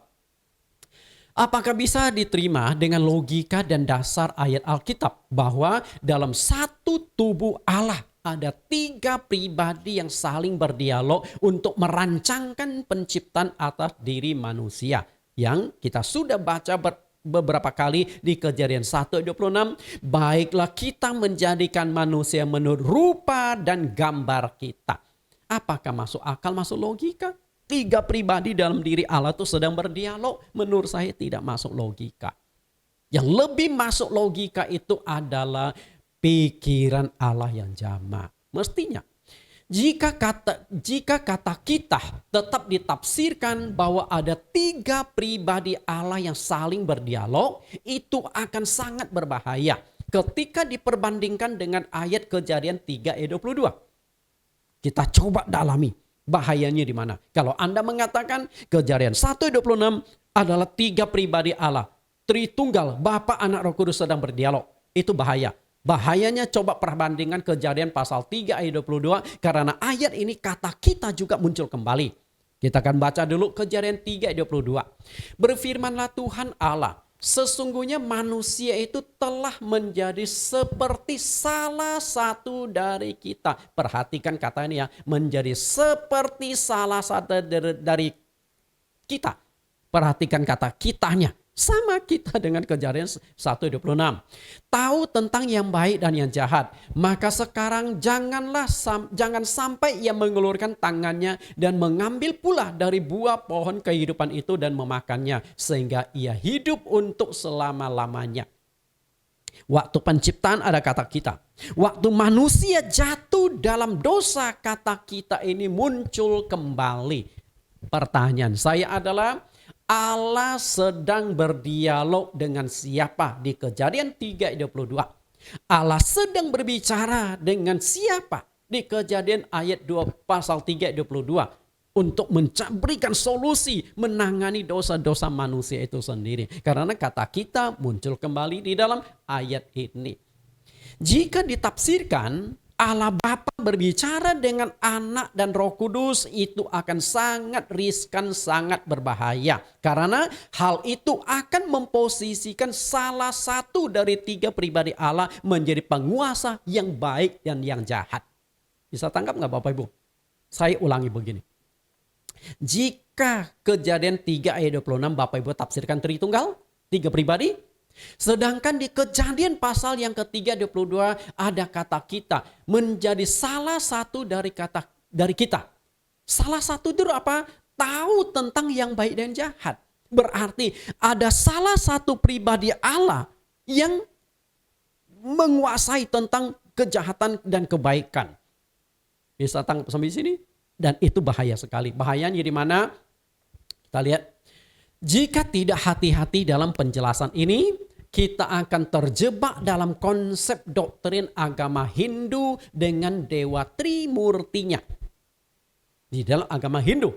Apakah bisa diterima dengan logika dan dasar ayat Alkitab bahwa dalam satu tubuh Allah ada 3 pribadi yang saling berdialog untuk merancangkan penciptaan atas diri manusia, yang kita sudah baca beberapa kali di Kejadian 1:26, baiklah kita menjadikan manusia menurut rupa dan gambar kita. Apakah masuk akal, masuk logika? 3 pribadi dalam diri Allah itu sedang berdialog. Menurut saya tidak masuk logika. Yang lebih masuk logika itu adalah pikiran Allah yang jamak. Mestinya jika kata kita tetap ditafsirkan bahwa ada 3 pribadi Allah yang saling berdialog, itu akan sangat berbahaya ketika diperbandingkan dengan ayat Kejadian 3:22. Kita coba dalami. Bahayanya di mana? Kalau Anda mengatakan Kejadian 1:26 adalah 3 pribadi Allah, Tritunggal, Bapa, Anak, Roh Kudus sedang berdialog. Itu bahaya. Bahayanya coba perbandingan Kejadian pasal 3 ayat 22, karena ayat ini kata kita juga muncul kembali. Kita akan baca dulu Kejadian 3 ayat 22. Berfirmanlah Tuhan Allah, sesungguhnya manusia itu telah menjadi seperti salah satu dari kita. Perhatikan kata ini ya, menjadi seperti salah satu dari kita. Perhatikan kata kitanya. Sama kita dengan Kejadian 1:26. Tahu tentang yang baik dan yang jahat. Maka sekarang jangan sampai ia mengulurkan tangannya dan mengambil pula dari buah pohon kehidupan itu dan memakannya, sehingga ia hidup untuk selama-lamanya. Waktu penciptaan ada kata kita. Waktu manusia jatuh dalam dosa, kata kita ini muncul kembali. Pertanyaan saya adalah, Allah sedang berdialog dengan siapa di Kejadian 3:22? Allah sedang berbicara dengan siapa di Kejadian ayat 2 pasal 3:22 untuk memberikan solusi menangani dosa-dosa manusia itu sendiri. Karena kata kita muncul kembali di dalam ayat ini. Jika ditafsirkan Allah Bapa berbicara dengan Anak dan Roh Kudus, itu akan sangat riskan, sangat berbahaya. Karena hal itu akan memposisikan salah satu dari 3 pribadi Allah menjadi penguasa yang baik dan yang jahat. Bisa tangkap nggak Bapak Ibu? Saya ulangi begini. Jika Kejadian 3 ayat 26 Bapak Ibu tafsirkan Tritunggal, 3 pribadi. Sedangkan di Kejadian pasal yang ketiga 22 ada kata kita menjadi salah satu dari kita. Salah satu itu apa? Tahu tentang yang baik dan jahat. Berarti ada salah satu pribadi Allah yang menguasai tentang kejahatan dan kebaikan. Bisa tangkap sampai sini? Dan itu bahaya sekali. Bahayanya di mana? Kita lihat. Jika tidak hati-hati dalam penjelasan ini, kita akan terjebak dalam konsep doktrin agama Hindu dengan dewa Trimurtinya. Di dalam agama Hindu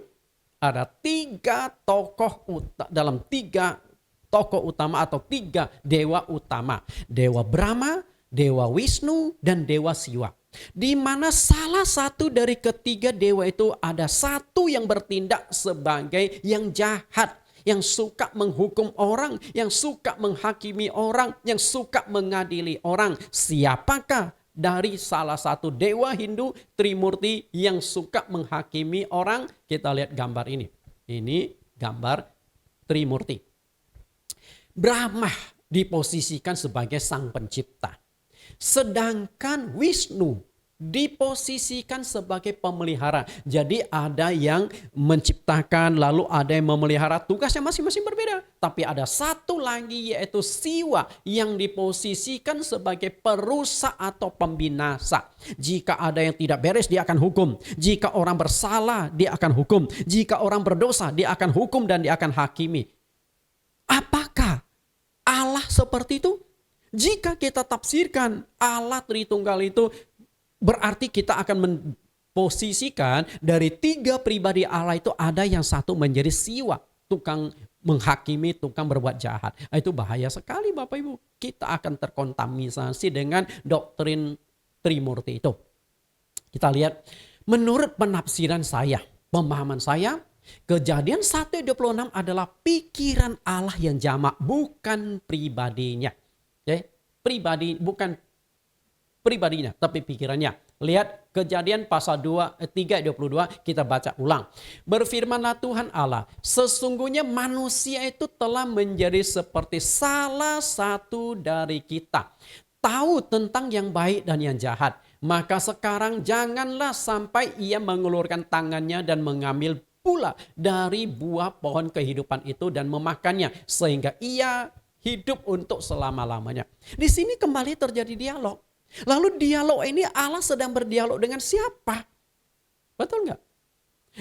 ada 3 tokoh dalam 3 tokoh utama atau 3 dewa utama. Dewa Brahma, Dewa Wisnu, dan Dewa Siwa. Di mana salah satu dari ketiga dewa itu ada satu yang bertindak sebagai yang jahat, yang suka menghukum orang, yang suka menghakimi orang, yang suka mengadili orang. Siapakah dari salah satu dewa Hindu Trimurti yang suka menghakimi orang? Kita lihat gambar ini. Ini gambar Trimurti. Brahma diposisikan sebagai sang pencipta. Sedangkan Wisnu diposisikan sebagai pemelihara. Jadi ada yang menciptakan, lalu ada yang memelihara, tugasnya masing-masing berbeda. Tapi ada satu lagi yaitu Siwa yang diposisikan sebagai perusak atau pembinasa. Jika ada yang tidak beres, dia akan hukum. Jika orang bersalah, dia akan hukum. Jika orang berdosa, dia akan hukum dan dia akan hakimi. Apakah Allah seperti itu? Jika kita tafsirkan Allah Tritunggal itu, berarti kita akan memposisikan dari 3 pribadi Allah itu ada yang satu menjadi Siwa, tukang menghakimi, tukang berbuat jahat. Itu bahaya sekali Bapak Ibu. Kita akan terkontaminasi dengan doktrin Trimurti itu. Kita lihat, menurut penafsiran saya, pemahaman saya, Kejadian 1:26 adalah pikiran Allah yang jamak, bukan pribadinya. Bukan pribadinya, tapi pikirannya. Lihat Kejadian pasal 3:22, kita baca ulang. Berfirmanlah Tuhan Allah, sesungguhnya manusia itu telah menjadi seperti salah satu dari kita, tahu tentang yang baik dan yang jahat. Maka sekarang janganlah sampai ia mengulurkan tangannya dan mengambil pula dari buah pohon kehidupan itu dan memakannya, sehingga ia hidup untuk selama-lamanya. Di sini kembali terjadi dialog. Lalu dialog ini Allah sedang berdialog dengan siapa? Betul nggak?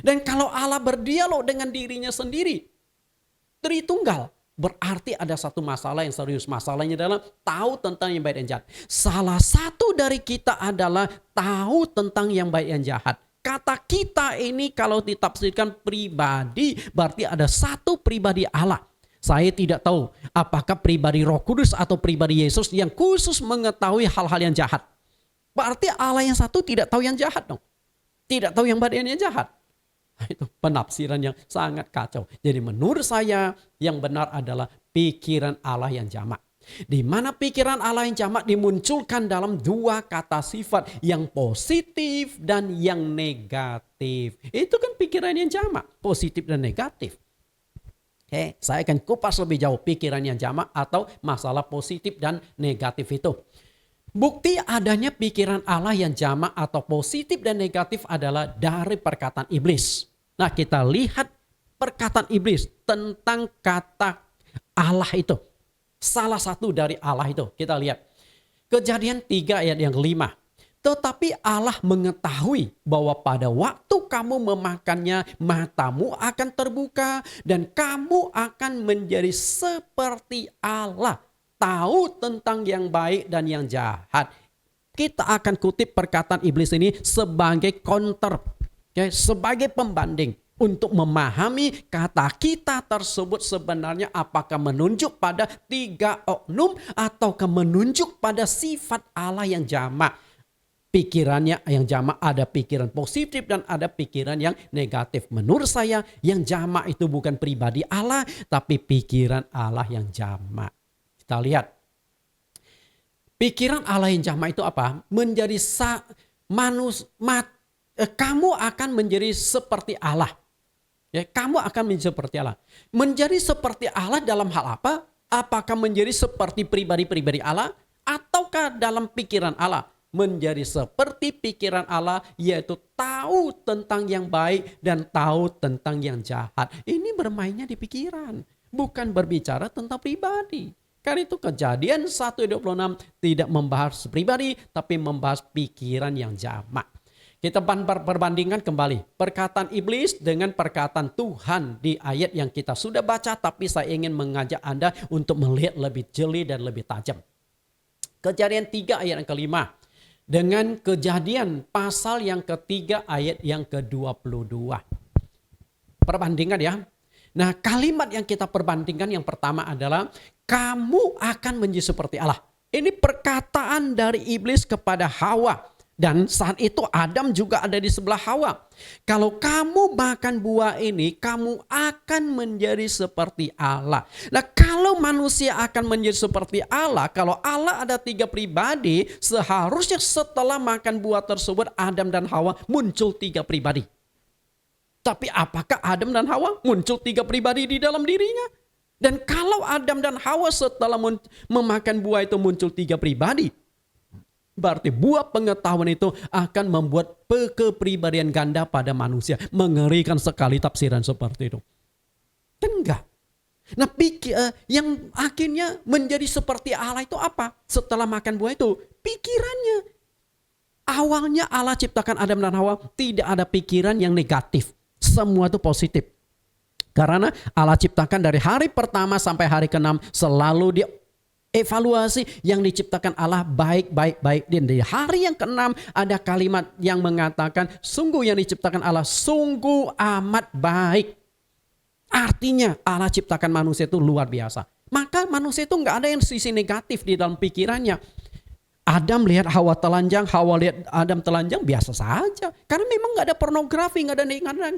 Dan kalau Allah berdialog dengan dirinya sendiri, Tritunggal, berarti ada satu masalah yang serius. Masalahnya adalah tahu tentang yang baik dan jahat. Salah satu dari kita adalah tahu tentang yang baik dan jahat. Kata kita ini kalau ditafsirkan pribadi, berarti ada satu pribadi Allah. Saya tidak tahu apakah pribadi Roh Kudus atau pribadi Yesus yang khusus mengetahui hal-hal yang jahat. Berarti Allah yang satu tidak tahu yang jahat dong. Tidak tahu yang baik dan yang jahat. Itu penafsiran yang sangat kacau. Jadi menurut saya yang benar adalah pikiran Allah yang jamak. Di mana pikiran Allah yang jamak dimunculkan dalam 2 kata sifat, yang positif dan yang negatif. Itu kan pikiran yang jamak, positif dan negatif. Oke, saya akan kupas lebih jauh pikiran yang jamak atau masalah positif dan negatif itu. Bukti adanya pikiran Allah yang jamak atau positif dan negatif adalah dari perkataan iblis. Nah, kita lihat perkataan iblis tentang kata Allah itu. Salah satu dari Allah itu. Kita lihat. Kejadian 3 ayat yang 5. Tetapi Allah mengetahui bahwa pada waktu kamu memakannya, matamu akan terbuka dan kamu akan menjadi seperti Allah, tahu tentang yang baik dan yang jahat. Kita akan kutip perkataan iblis ini sebagai counter, sebagai pembanding untuk memahami kata kita tersebut sebenarnya apakah menunjuk pada 3 oknum ataukah menunjuk pada sifat Allah yang jamak. Pikirannya yang jamak ada pikiran positif dan ada pikiran yang negatif. Menurut saya yang jamak itu bukan pribadi Allah, tapi pikiran Allah yang jamak. Kita lihat. Pikiran Allah yang jamak itu apa? Kamu akan menjadi seperti Allah. Ya, kamu akan menjadi seperti Allah. Menjadi seperti Allah dalam hal apa? Apakah menjadi seperti pribadi-pribadi Allah? Ataukah dalam pikiran Allah? Menjadi seperti pikiran Allah, yaitu tahu tentang yang baik dan tahu tentang yang jahat. Ini bermainnya di pikiran, bukan berbicara tentang pribadi. Karena itu Kejadian 1:26 tidak membahas pribadi, tapi membahas pikiran yang jamak. Kita perbandingkan kembali perkataan iblis dengan perkataan Tuhan di ayat yang kita sudah baca, tapi saya ingin mengajak Anda untuk melihat lebih jeli dan lebih tajam. Kejadian 3 ayat yang ke-5 dengan Kejadian pasal yang ke-3 ayat yang ke-22. Perbandingan ya. Nah, kalimat yang kita perbandingkan yang pertama adalah kamu akan menjadi seperti Allah. Ini perkataan dari iblis kepada Hawa. Dan saat itu Adam juga ada di sebelah Hawa. Kalau kamu makan buah ini, kamu akan menjadi seperti Allah. Nah, kalau manusia akan menjadi seperti Allah, kalau Allah ada 3 pribadi, seharusnya setelah makan buah tersebut Adam dan Hawa muncul 3 pribadi. Tapi apakah Adam dan Hawa muncul 3 pribadi di dalam dirinya? Dan kalau Adam dan Hawa setelah memakan buah itu muncul 3 pribadi, berarti buah pengetahuan itu akan membuat kepribadian ganda pada manusia. Mengerikan sekali tafsiran seperti itu. Kan enggak? Nah, yang akhirnya menjadi seperti Allah itu apa? Setelah makan buah itu, pikirannya. Awalnya Allah ciptakan Adam dan Hawa tidak ada pikiran yang negatif. Semua itu positif. Karena Allah ciptakan dari hari pertama sampai hari ke-6 selalu evaluasi yang diciptakan Allah baik. Dan di hari yang ke-6 ada kalimat yang mengatakan sungguh yang diciptakan Allah sungguh amat baik. Artinya Allah ciptakan manusia itu luar biasa. Maka manusia itu nggak ada yang sisi negatif di dalam pikirannya. Adam lihat Hawa telanjang, Hawa lihat Adam telanjang biasa saja. Karena memang nggak ada pornografi, nggak ada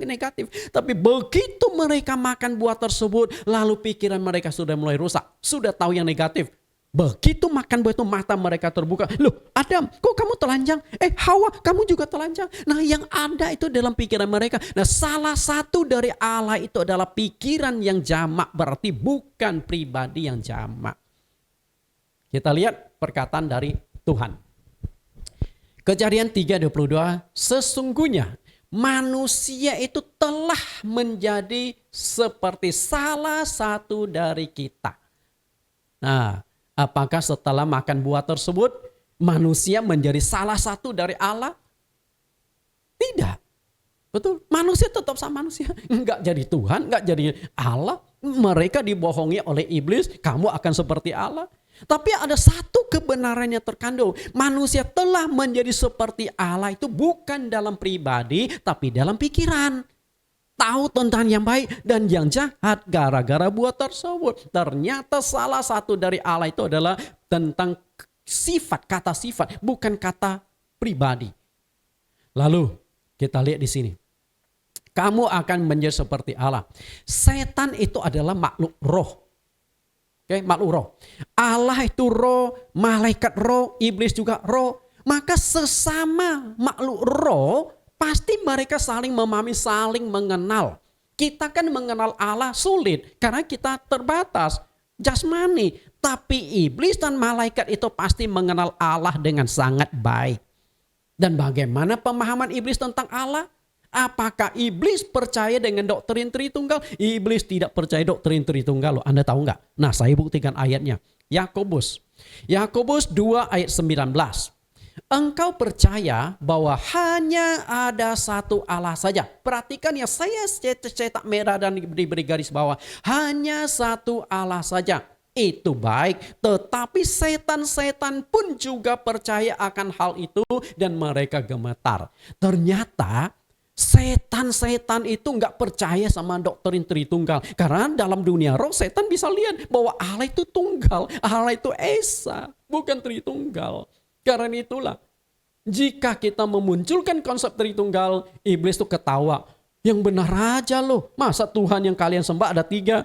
negatif. Tapi begitu mereka makan buah tersebut, lalu pikiran mereka sudah mulai rusak. Sudah tahu yang negatif. Begitu makan buah itu mata mereka terbuka. Loh Adam, kok kamu telanjang? Hawa, kamu juga telanjang. Nah, yang ada itu dalam pikiran mereka. Nah, salah satu dari Allah itu adalah pikiran yang jamak. Berarti bukan pribadi yang jamak. Kita lihat perkataan dari Tuhan. Kejadian 3:22, sesungguhnya manusia itu telah menjadi seperti salah satu dari kita. Nah, apakah setelah makan buah tersebut manusia menjadi salah satu dari Allah? Tidak. Betul, manusia tetap sama manusia. Enggak jadi Tuhan, enggak jadi Allah. Mereka dibohongi oleh iblis, kamu akan seperti Allah. Tapi ada satu kebenaran yang terkandung. Manusia telah menjadi seperti Allah itu bukan dalam pribadi, tapi dalam pikiran. Tahu tentang yang baik dan yang jahat gara-gara buah tersebut. Ternyata salah satu dari Allah itu adalah tentang sifat, kata sifat, bukan kata pribadi. Lalu kita lihat di sini. Kamu akan menjadi seperti Allah. Setan itu adalah makhluk roh. Makhluk roh. Allah itu roh, malaikat roh, iblis juga roh. Maka sesama makhluk roh, pasti mereka saling memahami, saling mengenal. Kita kan mengenal Allah sulit karena kita terbatas jasmani. Tapi iblis dan malaikat itu pasti mengenal Allah dengan sangat baik. Dan bagaimana pemahaman iblis tentang Allah? Apakah iblis percaya dengan doktrin Tritunggal? Iblis tidak percaya doktrin Tritunggal. Anda tahu nggak? Nah, saya buktikan ayatnya. Yakobus 2 ayat 19. Engkau percaya bahwa hanya ada satu Allah saja. Perhatikan ya, saya cetak merah dan diberi garis bawah. Hanya satu Allah saja. Itu baik, tetapi setan-setan pun juga percaya akan hal itu dan mereka gemetar. Ternyata setan-setan itu nggak percaya sama doktrin Tritunggal. Karena dalam dunia roh setan bisa lihat bahwa Allah itu tunggal, Allah itu esa, bukan Tritunggal. Karena itulah Jika kita memunculkan konsep Tritunggal, iblis tuh ketawa. Yang benar aja loh, masa Tuhan yang kalian sembah ada 3?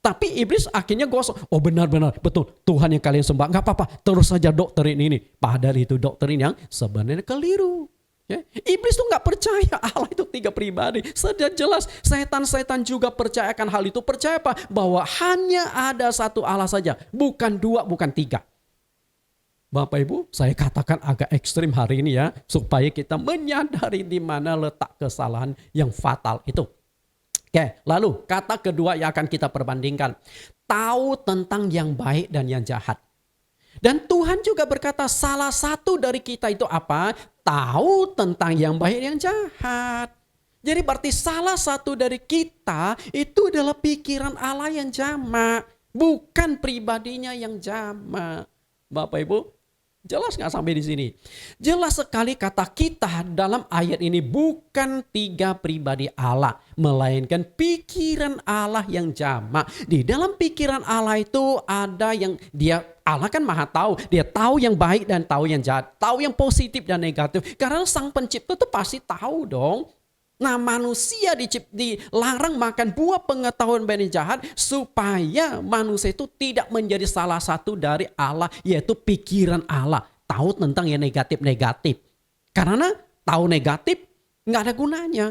Tapi iblis akhirnya gosok. Oh benar-benar, betul. Tuhan yang kalian sembah, gak apa-apa. Terus saja doktrin ini. Padahal itu doktrin yang sebenarnya keliru. Ya. Iblis tuh gak percaya Allah itu 3 pribadi. Sudah jelas, setan-setan juga percayakan hal itu. Percaya apa? Bahwa hanya ada satu Allah saja. Bukan 2, bukan 3. Bapak Ibu, saya katakan agak ekstrim hari ini ya. Supaya kita menyadari di mana letak kesalahan yang fatal itu. Oke, lalu kata kedua yang akan kita perbandingkan. Tahu tentang yang baik dan yang jahat. Dan Tuhan juga berkata salah satu dari kita itu apa? Tahu tentang yang baik dan yang jahat. Jadi berarti salah satu dari kita itu adalah pikiran Allah yang jamak. Bukan pribadinya yang jamak. Bapak Ibu, jelas nggak sampai di sini? Jelas sekali kata kita dalam ayat ini bukan 3 pribadi Allah, melainkan pikiran Allah yang jamak. Di dalam pikiran Allah itu ada yang Allah kan maha tahu. Dia tahu yang baik dan tahu yang jahat, tahu yang positif dan negatif. Karena sang pencipta itu pasti tahu dong. Nah manusia dilarang makan buah pengetahuan baik dan jahat supaya manusia itu tidak menjadi salah satu dari Allah, yaitu pikiran Allah. Tahu tentang yang negatif-negatif. Karena tahu negatif nggak ada gunanya.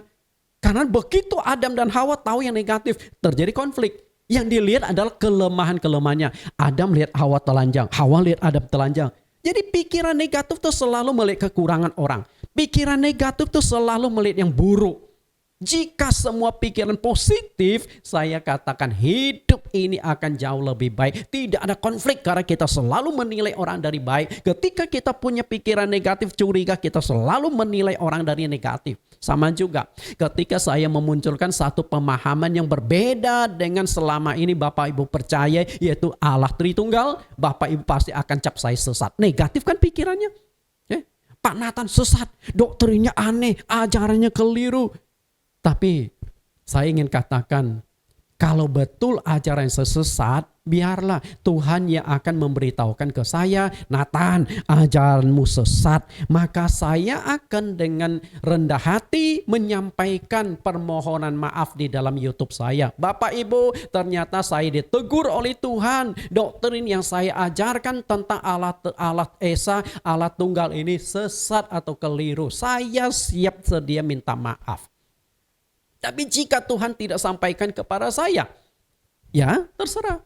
Karena begitu Adam dan Hawa tahu yang negatif, terjadi konflik. Yang dilihat adalah kelemahan-kelemahannya. Adam lihat Hawa telanjang, Hawa lihat Adam telanjang. Jadi pikiran negatif itu selalu melihat kekurangan orang. Pikiran negatif itu selalu melihat yang buruk. Jika semua pikiran positif, saya katakan hidup ini akan jauh lebih baik. Tidak ada konflik karena kita selalu menilai orang dari baik. Ketika kita punya pikiran negatif, curiga, kita selalu menilai orang dari negatif. Sama juga ketika saya memunculkan satu pemahaman yang berbeda dengan selama ini Bapak Ibu percaya, yaitu Allah Tritunggal, Bapak Ibu pasti akan cap saya sesat. Negatif kan pikirannya. Pak Nathan sesat, doktrinnya aneh, ajarannya keliru. Tapi saya ingin katakan, kalau betul ajaran sesat, biarlah Tuhan yang akan memberitahukan ke saya, Nathan, ajaranmu sesat. Maka saya akan dengan rendah hati menyampaikan permohonan maaf di dalam YouTube saya. Bapak Ibu, ternyata saya ditegur oleh Tuhan. Doktrin yang saya ajarkan tentang Allah Esa, Allah Tunggal ini sesat atau keliru. Saya siap sedia minta maaf. Tapi jika Tuhan tidak sampaikan kepada saya, ya terserah.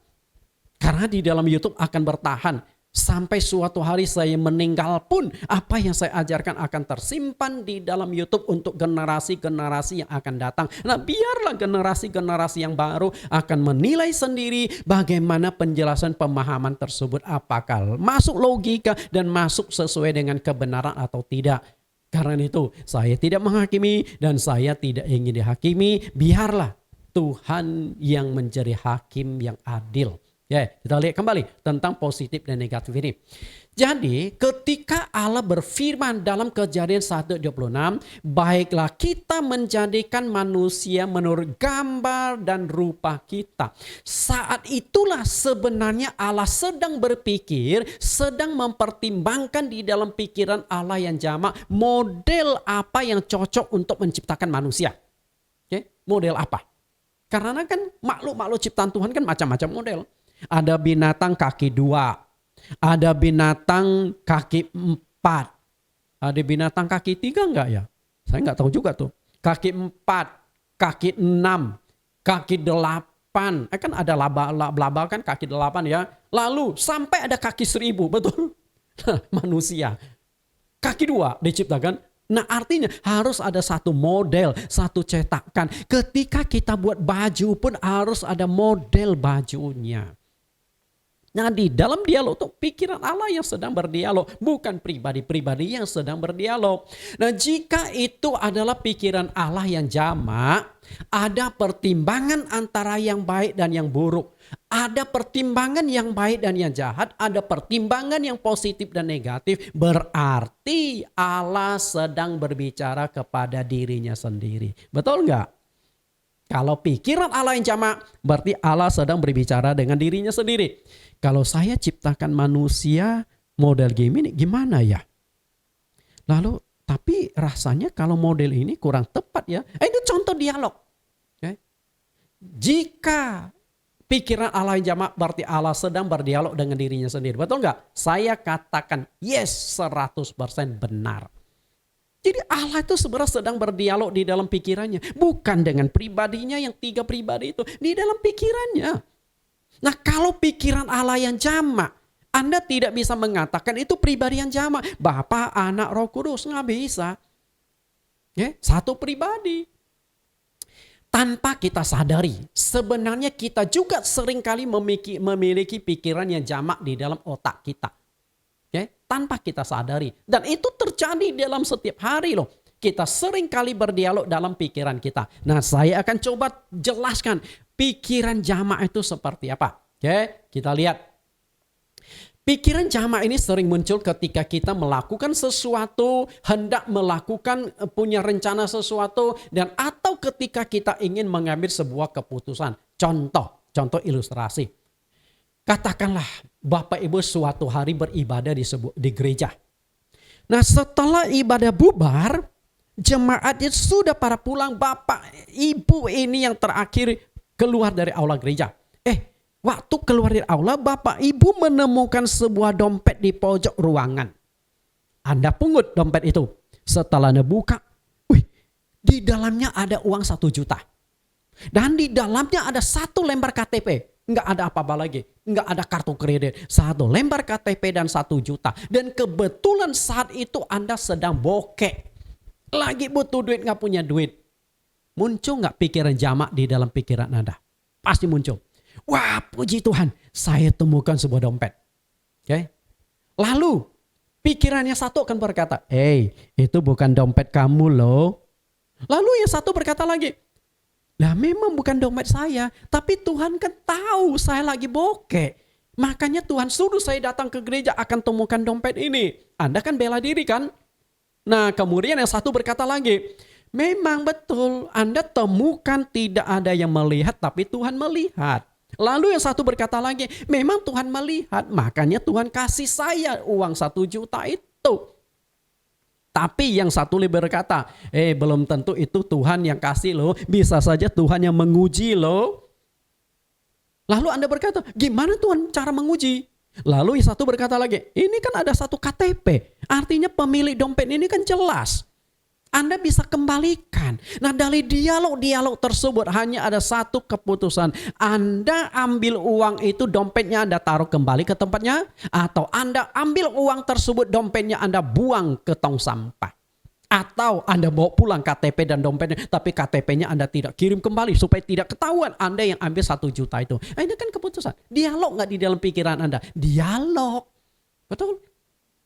Karena di dalam YouTube akan bertahan. Sampai suatu hari saya meninggal pun, apa yang saya ajarkan akan tersimpan di dalam YouTube untuk generasi-generasi yang akan datang. Nah biarlah generasi-generasi yang baru akan menilai sendiri bagaimana penjelasan pemahaman tersebut. Apakah masuk logika dan masuk sesuai dengan kebenaran atau tidak. Karena itu saya tidak menghakimi dan saya tidak ingin dihakimi. Biarlah Tuhan yang menjadi hakim yang adil. Ya, kita lihat kembali tentang positif dan negatif ini. Jadi ketika Allah berfirman dalam Kejadian 1:26, baiklah kita menjadikan manusia menurut gambar dan rupa kita. Saat itulah sebenarnya Allah sedang berpikir, sedang mempertimbangkan di dalam pikiran Allah yang jamak model apa yang cocok untuk menciptakan manusia. Oke, model apa? Karena kan makhluk-makhluk ciptaan Tuhan kan macam-macam model. Ada binatang kaki 2, ada binatang kaki 4, ada binatang kaki 3 enggak ya? Saya enggak tahu juga tuh. Kaki 4, kaki 6, kaki 8. Kan ada laba kan kaki 8 ya. Lalu sampai ada kaki 1000, betul? Manusia. Kaki 2 diciptakan. Nah artinya harus ada satu model, satu cetakan. Ketika kita buat baju pun harus ada model bajunya. Nah di dalam dialog itu pikiran Allah yang sedang berdialog, bukan pribadi-pribadi yang sedang berdialog. Nah jika itu adalah pikiran Allah yang jamak, ada pertimbangan antara yang baik dan yang buruk. Ada pertimbangan yang baik dan yang jahat, ada pertimbangan yang positif dan negatif. Berarti Allah sedang berbicara kepada dirinya sendiri. Betul nggak? Kalau pikiran Allah yang jamak, berarti Allah sedang berbicara dengan dirinya sendiri. Kalau saya ciptakan manusia model game ini gimana ya? Lalu tapi rasanya kalau model ini kurang tepat ya. Itu contoh dialog. Oke. Jika pikiran Allah yang jamak berarti Allah sedang berdialog dengan dirinya sendiri. Betul nggak? Saya katakan yes 100% benar. Jadi Allah itu sebenarnya sedang berdialog di dalam pikirannya. Bukan dengan pribadinya yang 3 pribadi itu. Di dalam pikirannya. Nah kalau pikiran Allah yang jamak, Anda tidak bisa mengatakan itu pribadi yang jamak. Bapa, Anak, Roh Kudus. Nggak bisa. Satu pribadi. Tanpa kita sadari, sebenarnya kita juga seringkali memiliki pikiran yang jamak di dalam otak kita. Tanpa kita sadari. Dan itu terjadi dalam setiap hari loh. Kita seringkali berdialog dalam pikiran kita. Nah saya akan coba jelaskan pikiran jamak itu seperti apa. Kita lihat. Pikiran jamak ini sering muncul ketika kita melakukan sesuatu, hendak melakukan, punya rencana sesuatu, dan atau ketika kita ingin mengambil sebuah keputusan. Contoh ilustrasi. Katakanlah Bapak Ibu suatu hari beribadah di gereja. Nah setelah ibadah bubar, jemaat itu sudah pada pulang, Bapak Ibu ini yang terakhir keluar dari aula gereja. Waktu keluar dari aula, Bapak Ibu menemukan sebuah dompet di pojok ruangan. Anda pungut dompet itu. Setelah Anda buka, di dalamnya ada uang 1 juta. Dan di dalamnya ada 1 lembar KTP. Nggak ada apa-apa lagi. Nggak ada kartu kredit. 1 lembar KTP dan 1 juta. Dan kebetulan saat itu Anda sedang bokek. Lagi butuh duit, nggak punya duit. Muncul nggak pikiran jamak di dalam pikiran Anda? Pasti muncul. Wah, puji Tuhan, saya temukan sebuah dompet. Lalu, pikirannya satu akan berkata, itu bukan dompet kamu loh. Lalu yang satu berkata lagi, lah memang bukan dompet saya, tapi Tuhan kan tahu saya lagi bokek. Makanya Tuhan suruh saya datang ke gereja akan temukan dompet ini. Anda kan bela diri kan? Nah, kemudian yang satu berkata lagi, memang betul, Anda temukan tidak ada yang melihat, tapi Tuhan melihat. Lalu yang satu berkata lagi, memang Tuhan melihat, makanya Tuhan kasih saya uang 1 juta itu. Tapi yang satu lebih berkata, belum tentu itu Tuhan yang kasih loh, bisa saja Tuhan yang menguji loh. Lalu Anda berkata, gimana Tuhan cara menguji? Lalu yang satu berkata lagi, ini kan ada 1 KTP, artinya pemilik dompet ini kan jelas. Anda bisa kembalikan. Nah dari dialog-dialog tersebut hanya ada 1 keputusan. Anda ambil uang itu, dompetnya Anda taruh kembali ke tempatnya. Atau Anda ambil uang tersebut, dompetnya Anda buang ke tong sampah. Atau Anda bawa pulang KTP dan dompetnya, tapi KTP-nya Anda tidak kirim kembali supaya tidak ketahuan Anda yang ambil 1 juta itu. Ini kan keputusan. Dialog nggak di dalam pikiran Anda? Dialog. Betul?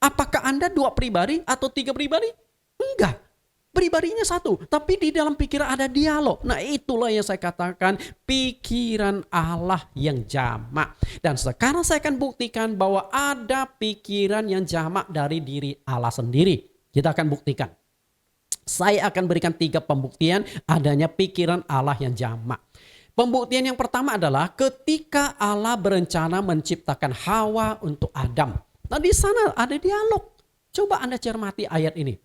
Apakah Anda 2 pribadi atau 3 pribadi? Enggak. Pribadinya 1, tapi di dalam pikiran ada dialog. Nah itulah yang saya katakan pikiran Allah yang jamak. Dan sekarang saya akan buktikan bahwa ada pikiran yang jamak dari diri Allah sendiri. Kita akan buktikan. Saya akan berikan 3 pembuktian adanya pikiran Allah yang jamak. Pembuktian yang pertama adalah ketika Allah berencana menciptakan Hawa untuk Adam. Nah di sana ada dialog. Coba Anda cermati ayat ini.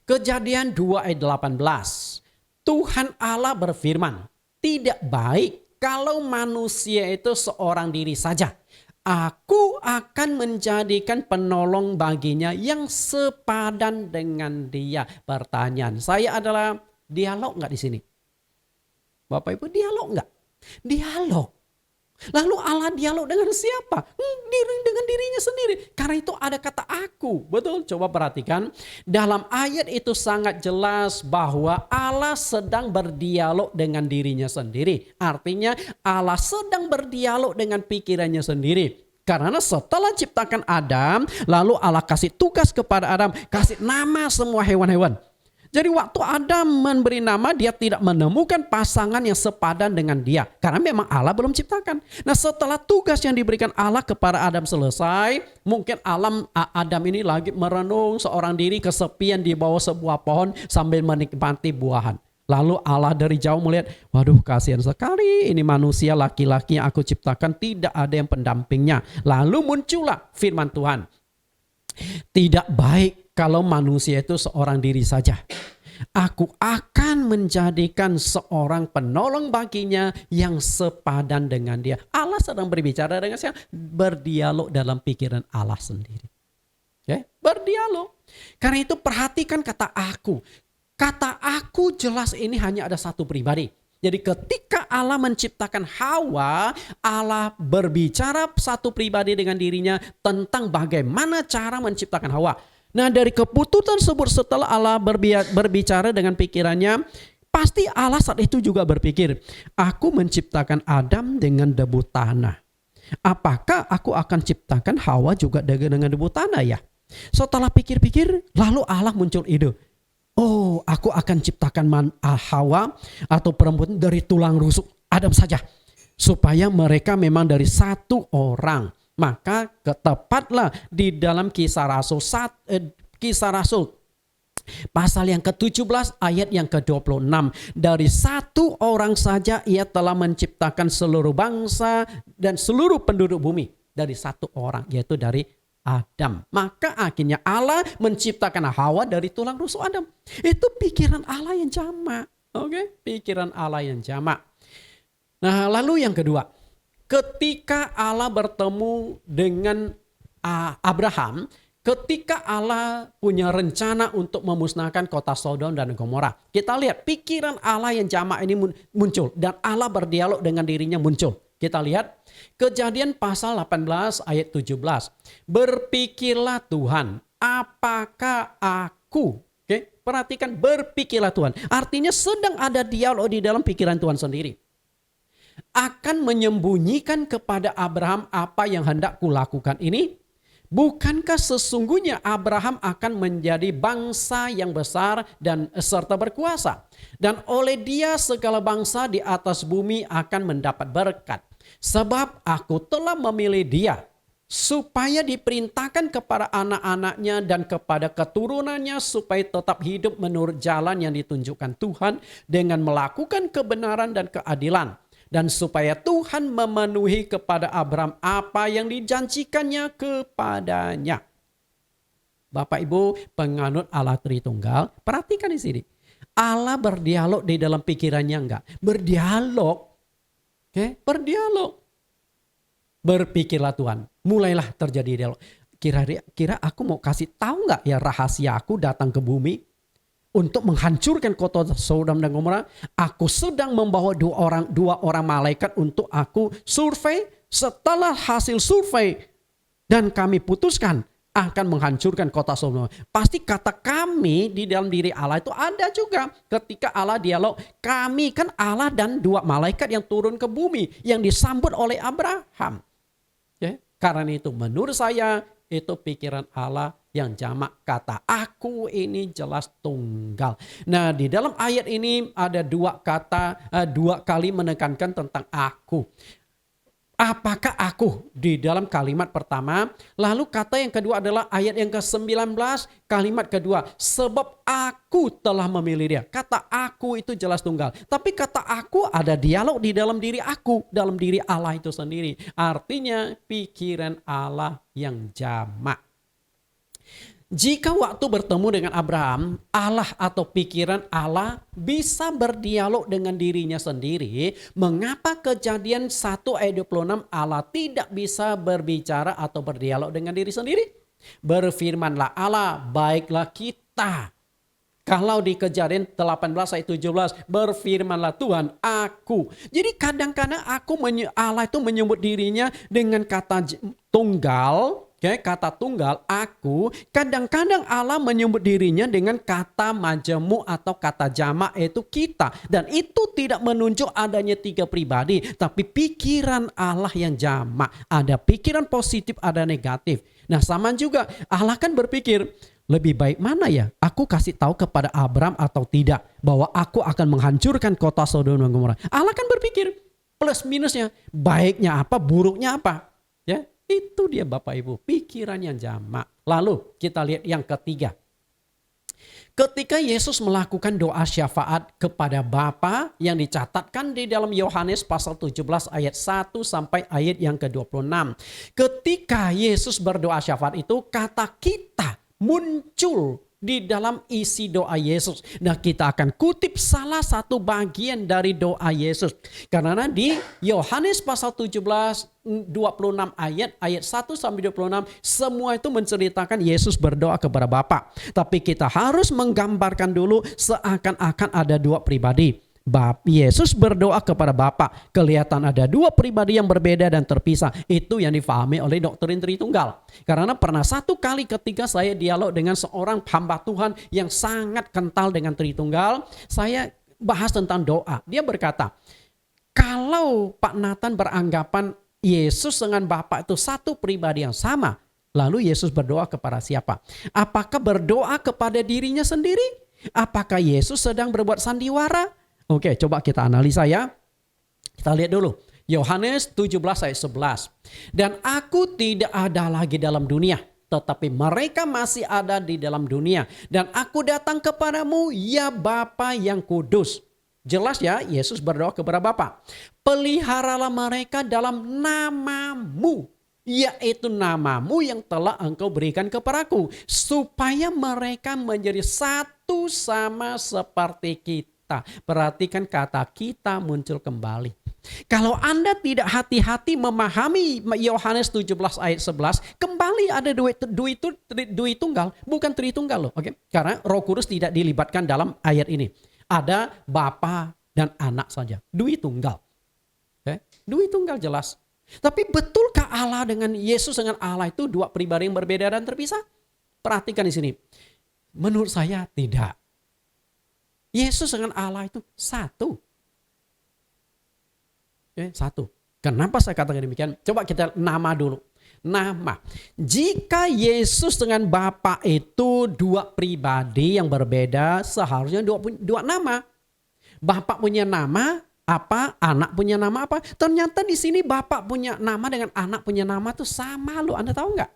Kejadian 2 ayat 18. Tuhan Allah berfirman, tidak baik kalau manusia itu seorang diri saja. Aku akan menjadikan penolong baginya yang sepadan dengan dia. Pertanyaan saya adalah, dialog nggak di sini? Bapak Ibu, dialog nggak? Dialog. Lalu Allah dialog dengan siapa? Dengan dirinya sendiri. Karena itu ada kata aku. Betul? Coba perhatikan. Dalam ayat itu sangat jelas bahwa Allah sedang berdialog dengan dirinya sendiri. Artinya Allah sedang berdialog dengan pikirannya sendiri. Karena setelah ciptakan Adam, lalu Allah kasih tugas kepada Adam, kasih nama semua hewan-hewan. Jadi waktu Adam memberi nama, dia tidak menemukan pasangan yang sepadan dengan dia. Karena memang Allah belum ciptakan. Nah setelah tugas yang diberikan Allah kepada Adam selesai, mungkin Adam ini lagi merenung seorang diri kesepian di bawah sebuah pohon sambil menikmati buahan. Lalu Allah dari jauh melihat, waduh kasihan sekali ini manusia laki-laki yang aku ciptakan, tidak ada yang pendampingnya. Lalu muncullah firman Tuhan. Tidak baik kalau manusia itu seorang diri saja. Aku akan menjadikan seorang penolong baginya yang sepadan dengan dia. Allah sedang berbicara dengan siapa? Berdialog dalam pikiran Allah sendiri. Okay? Berdialog. Karena itu perhatikan kata aku. Kata aku jelas ini hanya ada satu pribadi. Jadi ketika Allah menciptakan Hawa, Allah berbicara satu pribadi dengan dirinya tentang bagaimana cara menciptakan Hawa. Nah dari keputusan tersebut setelah Allah berbicara dengan pikirannya, pasti Allah saat itu juga berpikir, aku menciptakan Adam dengan debu tanah. Apakah aku akan ciptakan Hawa juga dengan debu tanah ya? Setelah pikir-pikir, lalu Allah muncul ide. Oh, aku akan ciptakan Hawa atau perempuan dari tulang rusuk Adam saja. Supaya mereka memang dari satu orang. Maka ketepatlah di dalam Kisah Rasul pasal yang ke-17 ayat yang ke-26. Dari satu orang saja ia telah menciptakan seluruh bangsa dan seluruh penduduk bumi. Dari satu orang, yaitu dari Adam. Maka akhirnya Allah menciptakan Hawa dari tulang rusuk Adam. Itu pikiran Allah yang jamak. Oke, pikiran Allah yang jamak. Nah, lalu yang kedua. Ketika Allah bertemu dengan Abraham, ketika Allah punya rencana untuk memusnahkan kota Sodom dan Gomora. Kita lihat pikiran Allah yang jamak ini muncul. Dan Allah berdialog dengan dirinya muncul. Kita lihat Kejadian pasal 18 ayat 17. Berpikirlah Tuhan, apakah aku... Oke, perhatikan berpikirlah Tuhan. Artinya sedang ada dialog di dalam pikiran Tuhan sendiri. Akan menyembunyikan kepada Abraham apa yang hendak kulakukan ini? Bukankah sesungguhnya Abraham akan menjadi bangsa yang besar dan serta berkuasa? Dan oleh dia segala bangsa di atas bumi akan mendapat berkat. Sebab aku telah memilih dia supaya diperintahkan kepada anak-anaknya dan kepada keturunannya supaya tetap hidup menurut jalan yang ditunjukkan Tuhan dengan melakukan kebenaran dan keadilan. Dan supaya Tuhan memenuhi kepada Abraham apa yang dijanjikannya kepadanya. Bapak Ibu penganut Allah Tritunggal, perhatikan di sini. Allah berdialog di dalam pikirannya enggak? Berdialog. Oke, berdialog. Berpikirlah Tuhan. Mulailah terjadi dialog. Kira-kira aku mau kasih tahu enggak ya rahasia aku datang ke bumi? Untuk menghancurkan kota Sodom dan Gomora, aku sedang membawa dua orang malaikat untuk aku survei. Setelah hasil survei dan kami putuskan akan menghancurkan kota Sodom. Pasti kata kami di dalam diri Allah itu ada juga. Ketika Allah dialog, kami kan Allah dan dua malaikat yang turun ke bumi yang disambut oleh Abraham. Ya, karena itu menurut saya itu pikiran Allah yang jamak. Kata aku ini jelas tunggal. Nah di dalam ayat ini ada dua kali menekankan tentang aku. Apakah aku di dalam kalimat pertama. Lalu kata yang kedua adalah ayat yang ke-19 kalimat kedua. Sebab aku telah memilih dia. Kata aku itu jelas tunggal. Tapi kata aku ada dialog di dalam diri aku. Dalam diri Allah itu sendiri. Artinya pikiran Allah yang jamak. Jika waktu bertemu dengan Abraham, Allah atau pikiran Allah bisa berdialog dengan dirinya sendiri. Mengapa Kejadian 1 ayat 26 Allah tidak bisa berbicara atau berdialog dengan diri sendiri? Berfirmanlah Allah, baiklah kita. Kalau di Kejadian 18 ayat 17, berfirmanlah Tuhan, aku. Jadi kadang-kadang Allah itu menyebut dirinya dengan kata tunggal. Kata tunggal, aku. Kadang-kadang Allah menyebut dirinya dengan kata majemuk atau kata jamak, yaitu kita. Dan itu tidak menunjuk adanya tiga pribadi. Tapi pikiran Allah yang jamak. Ada pikiran positif, ada negatif. Nah sama juga, Allah kan berpikir, lebih baik mana ya? Aku kasih tahu kepada Abraham atau tidak. Bahwa aku akan menghancurkan kota Sodom dan Gomora. Allah kan berpikir, plus minusnya. Baiknya apa, buruknya apa. Ya. Itu dia Bapak Ibu, pikiran yang jamak. Lalu kita lihat yang ketiga. Ketika Yesus melakukan doa syafaat kepada Bapa yang dicatatkan di dalam Yohanes pasal 17 ayat 1 sampai ayat yang ke-26. Ketika Yesus berdoa syafaat itu kata kita muncul di dalam isi doa Yesus. Nah, kita akan kutip salah satu bagian dari doa Yesus. Karena di Yohanes pasal 17, 26 ayat 1 sampai 26, semua itu menceritakan Yesus berdoa kepada Bapa. Tapi kita harus menggambarkan dulu seakan-akan ada dua pribadi. Yesus berdoa kepada Bapa. Kelihatan ada dua pribadi yang berbeda dan terpisah. Itu yang difahami oleh doktrin Tritunggal. Karena pernah satu kali ketika saya dialog dengan seorang hamba Tuhan yang sangat kental dengan Tritunggal, saya bahas tentang doa. Dia berkata, kalau Pak Nathan beranggapan Yesus dengan Bapa itu satu pribadi yang sama, lalu Yesus berdoa kepada siapa? Apakah berdoa kepada dirinya sendiri? Apakah Yesus sedang berbuat sandiwara? Oke, coba kita analisa ya. Kita lihat dulu. Yohanes 17 ayat 11. Dan aku tidak ada lagi dalam dunia, tetapi mereka masih ada di dalam dunia. Dan aku datang kepadamu, ya Bapa yang kudus. Jelas ya, Yesus berdoa kepada Bapa. Peliharalah mereka dalam namamu, yaitu namamu yang telah engkau berikan kepadaku, supaya mereka menjadi satu sama seperti kita. Perhatikan kata kita muncul kembali. Kalau Anda tidak hati-hati memahami Yohanes 17 ayat 11, kembali ada dui tunggal, bukan tritunggal loh. Oke? Karena Roh Kudus tidak dilibatkan dalam ayat ini. Ada Bapa dan Anak saja. Dui tunggal. Oke? Dui tunggal jelas. Tapi betulkah Allah dengan Yesus dengan Allah itu dua pribadi yang berbeda dan terpisah? Perhatikan di sini. Menurut saya tidak. Yesus dengan Allah itu satu. Satu. Kenapa saya katakan demikian? Coba kita nama dulu. Nama. Jika Yesus dengan Bapa itu dua pribadi yang berbeda, seharusnya dua nama. Bapa punya nama apa? Anak punya nama apa? Ternyata di sini Bapa punya nama dengan anak punya nama itu sama loh. Anda tahu nggak?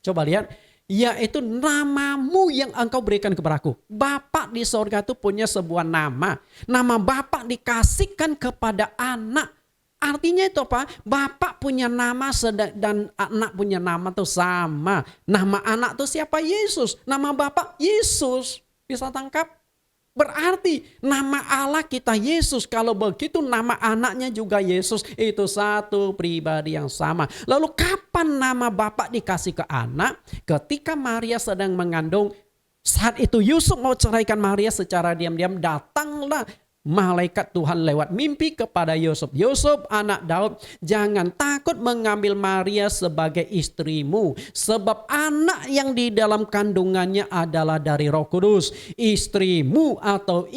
Coba lihat. Yaitu namamu yang engkau berikan kepadaku. Bapa di sorga itu punya sebuah nama. Nama Bapa dikasihkan kepada anak. Artinya itu apa? Bapa punya nama dan anak punya nama itu sama. Nama anak itu siapa? Yesus. Nama Bapa Yesus. Bisa tangkap? Berarti nama Allah kita Yesus. Kalau begitu nama anaknya juga Yesus. Itu satu pribadi yang sama. Lalu kapan nama Bapa dikasih ke anak? Ketika Maria sedang mengandung. Saat itu Yusuf mau ceraikan Maria secara diam-diam. Datanglah malaikat Tuhan lewat mimpi kepada Yusuf. Yusuf anak Daud, jangan takut mengambil Maria sebagai istrimu. Sebab anak yang di dalam kandungannya adalah dari Roh Kudus. Istrimu atau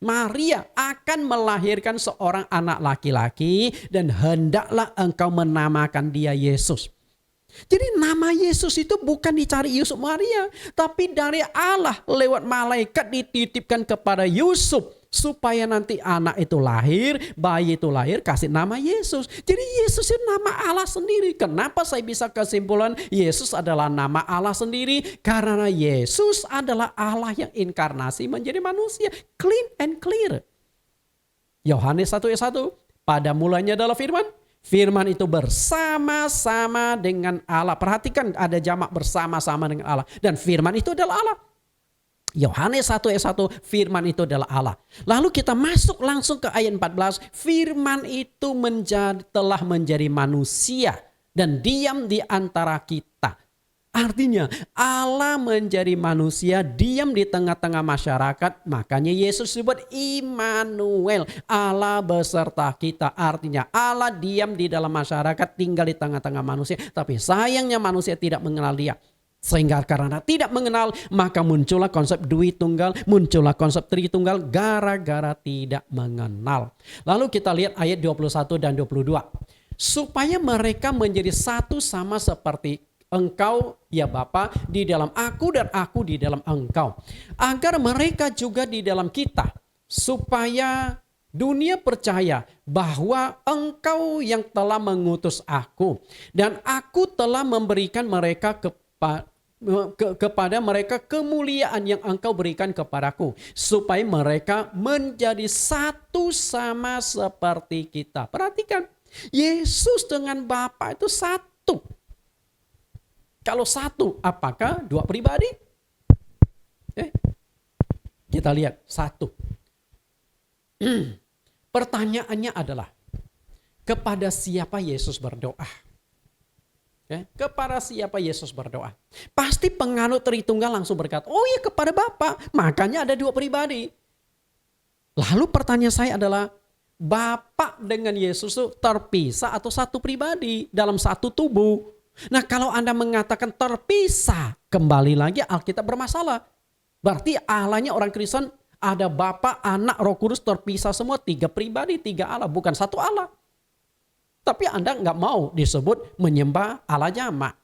Maria akan melahirkan seorang anak laki-laki. Dan hendaklah engkau menamakan dia Yesus. Jadi nama Yesus itu bukan dicari Yusuf Maria. Tapi dari Allah lewat malaikat dititipkan kepada Yusuf. Supaya nanti anak itu lahir, bayi itu lahir, kasih nama Yesus. Jadi Yesus itu nama Allah sendiri. Kenapa saya bisa kesimpulan Yesus adalah nama Allah sendiri? Karena Yesus adalah Allah yang inkarnasi menjadi manusia. Clean and clear. Yohanes 1 ayat 1. Pada mulanya adalah firman. Firman itu bersama-sama dengan Allah. Perhatikan ada jamak bersama-sama dengan Allah. Dan firman itu adalah Allah. Yohanes 1 ayat 1, firman itu adalah Allah. Lalu kita masuk langsung ke ayat 14. Firman itu telah menjadi manusia dan diam di antara kita. Artinya Allah menjadi manusia, diam di tengah-tengah masyarakat. Makanya Yesus disebut Immanuel, Allah beserta kita. Artinya Allah diam di dalam masyarakat, tinggal di tengah-tengah manusia. Tapi sayangnya manusia tidak mengenal dia. Sehingga karena tidak mengenal, maka muncullah konsep dui tunggal, muncullah konsep tritunggal gara-gara tidak mengenal. Lalu kita lihat ayat 21 dan 22. Supaya mereka menjadi satu sama seperti engkau ya Bapa di dalam aku dan aku di dalam engkau. Agar mereka juga di dalam kita. Supaya dunia percaya bahwa engkau yang telah mengutus aku. Dan aku telah memberikan mereka kepada mereka kemuliaan yang engkau berikan kepadaku. Supaya mereka menjadi satu sama seperti kita. Perhatikan. Yesus dengan Bapa itu satu. Kalau satu, apakah dua pribadi? Kita lihat satu. Pertanyaannya adalah, kepada siapa Yesus berdoa? Kepada siapa Yesus berdoa? Pasti penganut Tritunggal langsung berkata, oh ya kepada Bapa. Makanya ada dua pribadi. Lalu pertanyaan saya adalah, Bapa dengan Yesus itu terpisah atau satu pribadi dalam satu tubuh? Nah kalau Anda mengatakan terpisah, kembali lagi Alkitab bermasalah. Berarti Allahnya orang Kristen ada Bapa, Anak, Roh Kudus terpisah semua, tiga pribadi, tiga Allah, bukan satu Allah. Tapi Anda nggak mau disebut menyembah Allah jamak.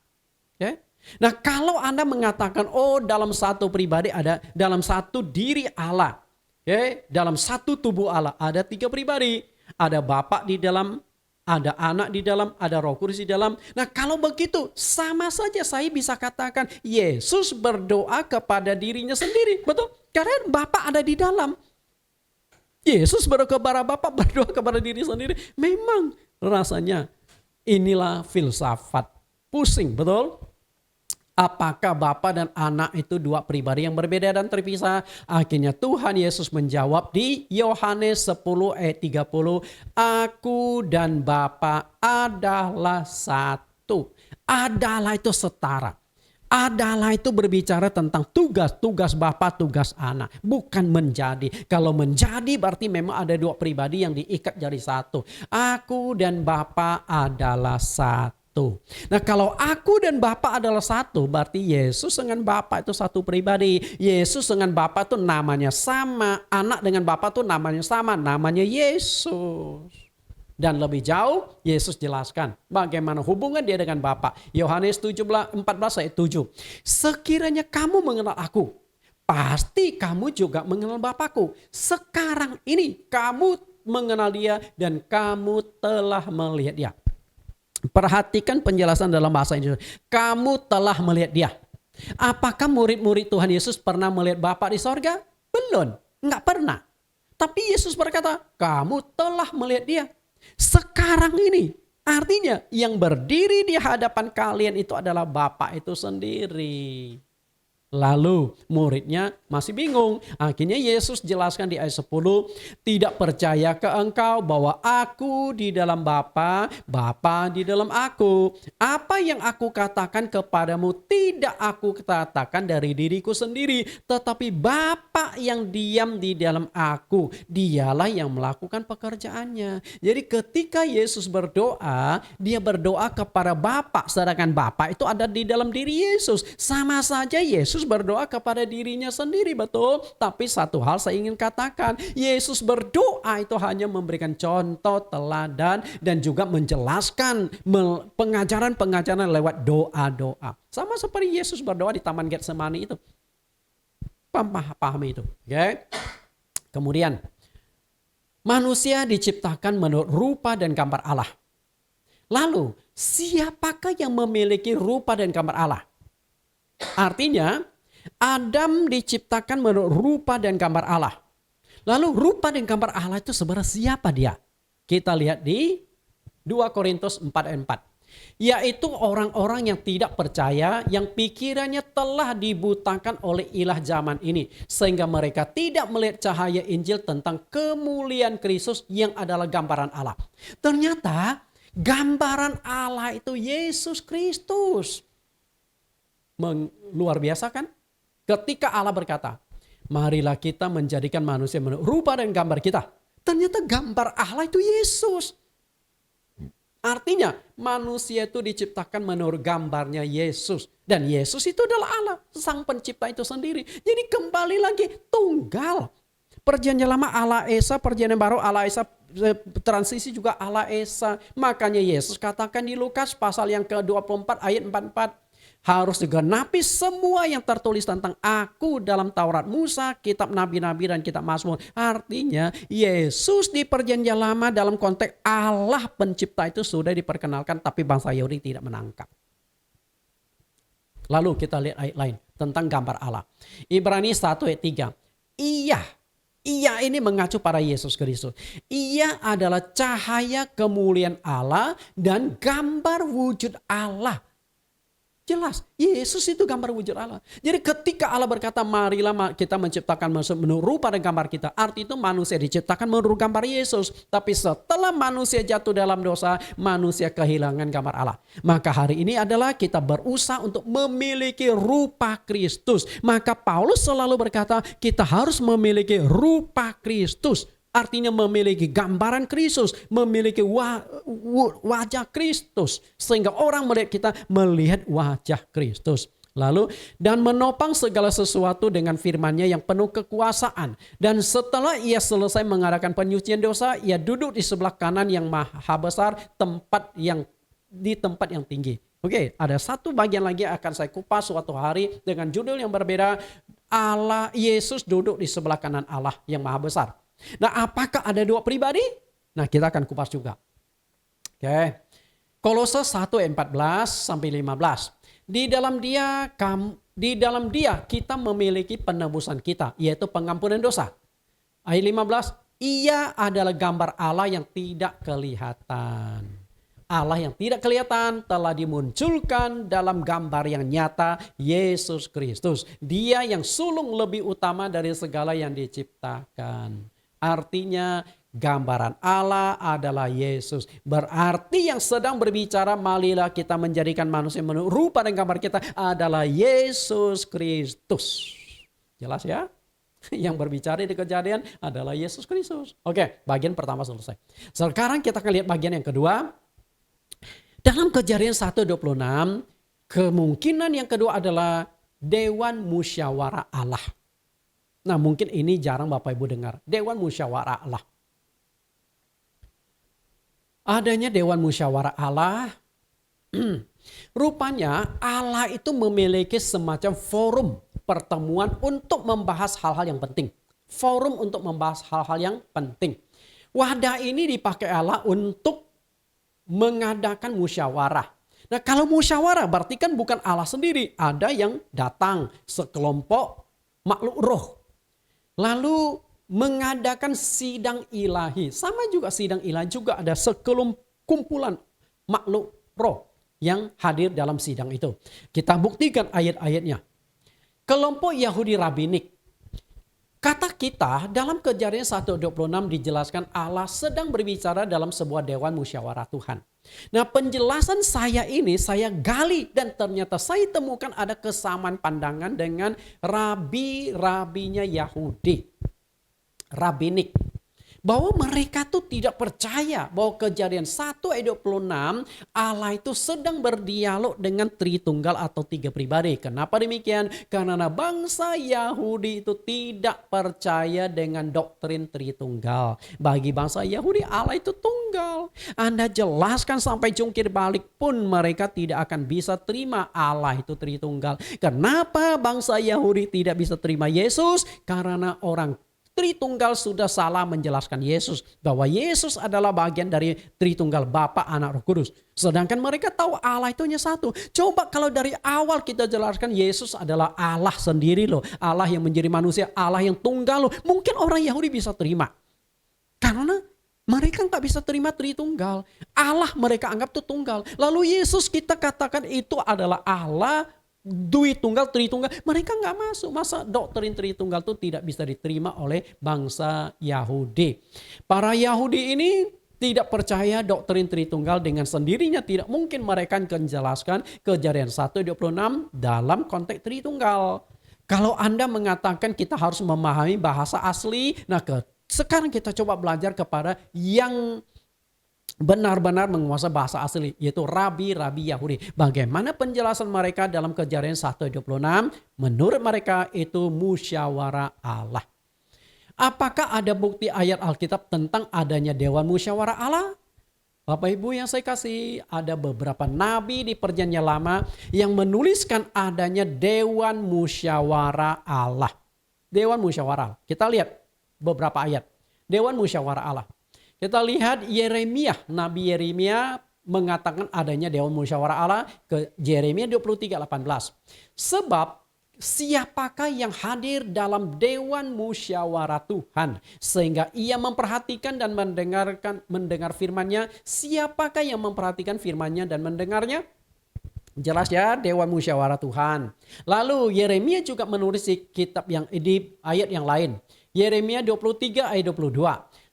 Nah kalau Anda mengatakan, oh dalam satu pribadi ada, dalam satu diri Allah. Dalam satu tubuh Allah ada tiga pribadi. Ada Bapa di dalam, ada Anak di dalam, ada Roh Kudus di dalam. Nah kalau begitu sama saja saya bisa katakan Yesus berdoa kepada dirinya sendiri. Betul? Karena Bapa ada di dalam. Yesus berdoa kepada Bapa, berdoa kepada diri sendiri. Memang rasanya inilah filsafat pusing, betul? Apakah Bapa dan Anak itu dua pribadi yang berbeda dan terpisah? Akhirnya Tuhan Yesus menjawab di Yohanes 10 ayat 30. Aku dan Bapa adalah satu. Adalah itu setara. Adalah itu berbicara tentang tugas Bapa, tugas Anak. Bukan menjadi. Kalau menjadi berarti memang ada dua pribadi yang diikat jadi satu. Aku dan Bapa adalah satu. Nah kalau aku dan Bapa adalah satu, berarti Yesus dengan Bapa itu satu pribadi. Yesus dengan Bapa itu namanya sama. Anak dengan Bapa itu namanya sama. Namanya Yesus. Dan lebih jauh, Yesus jelaskan bagaimana hubungan dia dengan Bapa. Yohanes 14 ayat 7. Sekiranya kamu mengenal aku, pasti kamu juga mengenal Bapakku. Sekarang ini kamu mengenal dia dan kamu telah melihat dia. Perhatikan penjelasan dalam bahasa Indonesia. Kamu telah melihat dia. Apakah murid-murid Tuhan Yesus pernah melihat Bapa di sorga? Belum, enggak pernah. Tapi Yesus berkata, kamu telah melihat dia. Sekarang ini artinya yang berdiri di hadapan kalian itu adalah Bapa itu sendiri. Lalu muridnya masih bingung. Akhirnya Yesus jelaskan di ayat 10. Tidak percaya ke engkau bahwa aku di dalam Bapa, Bapa di dalam aku. Apa yang aku katakan kepadamu tidak aku katakan dari diriku sendiri. Tetapi Bapa yang diam di dalam aku. Dialah yang melakukan pekerjaannya. Jadi ketika Yesus berdoa, dia berdoa kepada Bapa. Sedangkan Bapa itu ada di dalam diri Yesus. Sama saja Yesus berdoa kepada dirinya sendiri, betul. Tapi satu hal saya ingin katakan, Yesus berdoa itu hanya memberikan contoh, teladan, dan juga menjelaskan pengajaran-pengajaran lewat doa-doa. Sama seperti Yesus berdoa di Taman Getsemani itu. Pahami itu. Okay? Kemudian, manusia diciptakan menurut rupa dan gambar Allah. Lalu, siapakah yang memiliki rupa dan gambar Allah? Artinya Adam diciptakan menurut rupa dan gambar Allah. Lalu rupa dan gambar Allah itu sebenarnya siapa dia? Kita lihat di 2 Korintus 4 ayat 4. Yaitu orang-orang yang tidak percaya, yang pikirannya telah dibutakan oleh ilah zaman ini. Sehingga mereka tidak melihat cahaya Injil tentang kemuliaan Kristus yang adalah gambaran Allah. Ternyata gambaran Allah itu Yesus Kristus. Luar biasa kan? Ketika Allah berkata, marilah kita menjadikan manusia menurut rupa dan gambar kita. Ternyata gambar Allah itu Yesus. Artinya manusia itu diciptakan menurut gambarnya Yesus. Dan Yesus itu adalah Allah, sang pencipta itu sendiri. Jadi kembali lagi tunggal. Perjanjian lama Allah Esa, perjanjian baru Allah Esa, transisi juga Allah Esa. Makanya Yesus katakan di Lukas pasal yang ke-24 ayat 44. Harus digenapi semua yang tertulis tentang aku dalam Taurat Musa, kitab Nabi-Nabi dan kitab Mazmur. Artinya Yesus di perjanjian lama dalam konteks Allah pencipta itu sudah diperkenalkan, tapi bangsa Yahudi tidak menangkap. Lalu kita lihat ayat lain tentang gambar Allah. Ibrani 1 ayat 3. Ia ini mengacu pada Yesus Kristus. Ia adalah cahaya kemuliaan Allah dan gambar wujud Allah. Jelas, Yesus itu gambar wujud Allah. Jadi ketika Allah berkata, marilah kita menciptakan manusia menurut rupa dan gambar kita. Arti itu manusia diciptakan menurut gambar Yesus. Tapi setelah manusia jatuh dalam dosa, manusia kehilangan gambar Allah. Maka hari ini adalah kita berusaha untuk memiliki rupa Kristus. Maka Paulus selalu berkata, kita harus memiliki rupa Kristus. Artinya memiliki gambaran Kristus, memiliki wajah Kristus. Sehingga orang melihat kita melihat wajah Kristus. Lalu, dan menopang segala sesuatu dengan firman-Nya yang penuh kekuasaan. Dan setelah ia selesai mengadakan penyucian dosa, ia duduk di sebelah kanan yang maha besar, di tempat yang tinggi. Oke, ada satu bagian lagi yang akan saya kupas suatu hari dengan judul yang berbeda. Allah, Yesus duduk di sebelah kanan Allah yang maha besar. Nah, apakah ada dua pribadi? Nah, kita akan kupas juga. Oke. Kolose 1:14-15. Di dalam dia kita memiliki penebusan kita, yaitu pengampunan dosa. Ayat 15, ia adalah gambar Allah yang tidak kelihatan. Allah yang tidak kelihatan telah dimunculkan dalam gambar yang nyata, Yesus Kristus. Dia yang sulung lebih utama dari segala yang diciptakan. Artinya gambaran Allah adalah Yesus. Berarti yang sedang berbicara, marilah kita menjadikan manusia menurut rupa dan gambar kita adalah Yesus Kristus. Jelas ya? Yang berbicara di Kejadian adalah Yesus Kristus. Oke, bagian pertama selesai. Sekarang kita akan lihat bagian yang kedua. Dalam Kejadian 1:26, kemungkinan yang kedua adalah Dewan Musyawarah Allah. Nah, mungkin ini jarang Bapak Ibu dengar. Dewan Musyawarah Allah. Adanya Dewan Musyawarah Allah. Rupanya Allah itu memiliki semacam forum pertemuan untuk membahas hal-hal yang penting. Forum untuk membahas hal-hal yang penting. Wadah ini dipakai Allah untuk mengadakan musyawarah. Nah, kalau musyawarah berarti kan bukan Allah sendiri. Ada yang datang sekelompok makhluk roh. Lalu mengadakan sidang ilahi. Sama juga sidang ilahi juga ada sekumpulan makhluk roh yang hadir dalam sidang itu. Kita buktikan ayat-ayatnya. Kelompok Yahudi Rabinik. Kata kita dalam Kejadian 1:26 dijelaskan Allah sedang berbicara dalam sebuah dewan musyawarah Tuhan. Nah, penjelasan saya ini saya gali dan ternyata saya temukan ada kesamaan pandangan dengan rabi-rabinya Yahudi. Rabinik. Bahwa mereka tuh tidak percaya bahwa Kejadian 1:26 Allah itu sedang berdialog dengan Tritunggal atau tiga pribadi. Kenapa demikian? Karena bangsa Yahudi itu tidak percaya dengan doktrin Tritunggal. Bagi bangsa Yahudi Allah itu tunggal. Anda jelaskan sampai jungkir balik pun mereka tidak akan bisa terima Allah itu Tritunggal. Kenapa bangsa Yahudi tidak bisa terima Yesus? Karena orang Tritunggal sudah salah menjelaskan Yesus. Bahwa Yesus adalah bagian dari Tritunggal, Bapa, Anak, Roh Kudus. Sedangkan mereka tahu Allah itu hanya satu. Coba kalau dari awal kita jelaskan Yesus adalah Allah sendiri loh. Allah yang menjadi manusia, Allah yang tunggal loh. Mungkin orang Yahudi bisa terima. Karena mereka nggak bisa terima Tritunggal. Allah mereka anggap itu tunggal. Lalu Yesus kita katakan itu adalah Allah, Dwi Tunggal, Tritunggal, mereka nggak masuk. Masa doktrin Tritunggal itu tidak bisa diterima oleh bangsa Yahudi. Para Yahudi ini tidak percaya doktrin Tritunggal, dengan sendirinya tidak mungkin mereka akan menjelaskan Kejadian 1:26 dalam konteks Tritunggal. Kalau Anda mengatakan kita harus memahami bahasa asli, nah sekarang kita coba belajar kepada yang benar-benar menguasai bahasa asli, yaitu rabi-rabi Yahudi. Bagaimana penjelasan mereka dalam Kejadian 1:26? Menurut mereka itu musyawarah Allah. Apakah ada bukti ayat Alkitab tentang adanya Dewan Musyawarah Allah? Bapak Ibu yang saya kasih, ada beberapa nabi di Perjanjian Lama yang menuliskan adanya Dewan Musyawarah Allah. Dewan Musyawarah. Kita lihat beberapa ayat. Dewan Musyawarah Allah. Kita lihat Yeremia, Nabi Yeremia mengatakan adanya Dewan Musyawarah Allah ke Yeremia 23:18. Sebab siapakah yang hadir dalam Dewan Musyawarah Tuhan sehingga ia memperhatikan dan mendengar firman-Nya? Siapakah yang memperhatikan firman-Nya dan mendengarnya? Jelas ya, Dewan Musyawarah Tuhan. Lalu Yeremia juga menulis di kitab yang di ayat yang lain. Yeremia 23 ayat 22.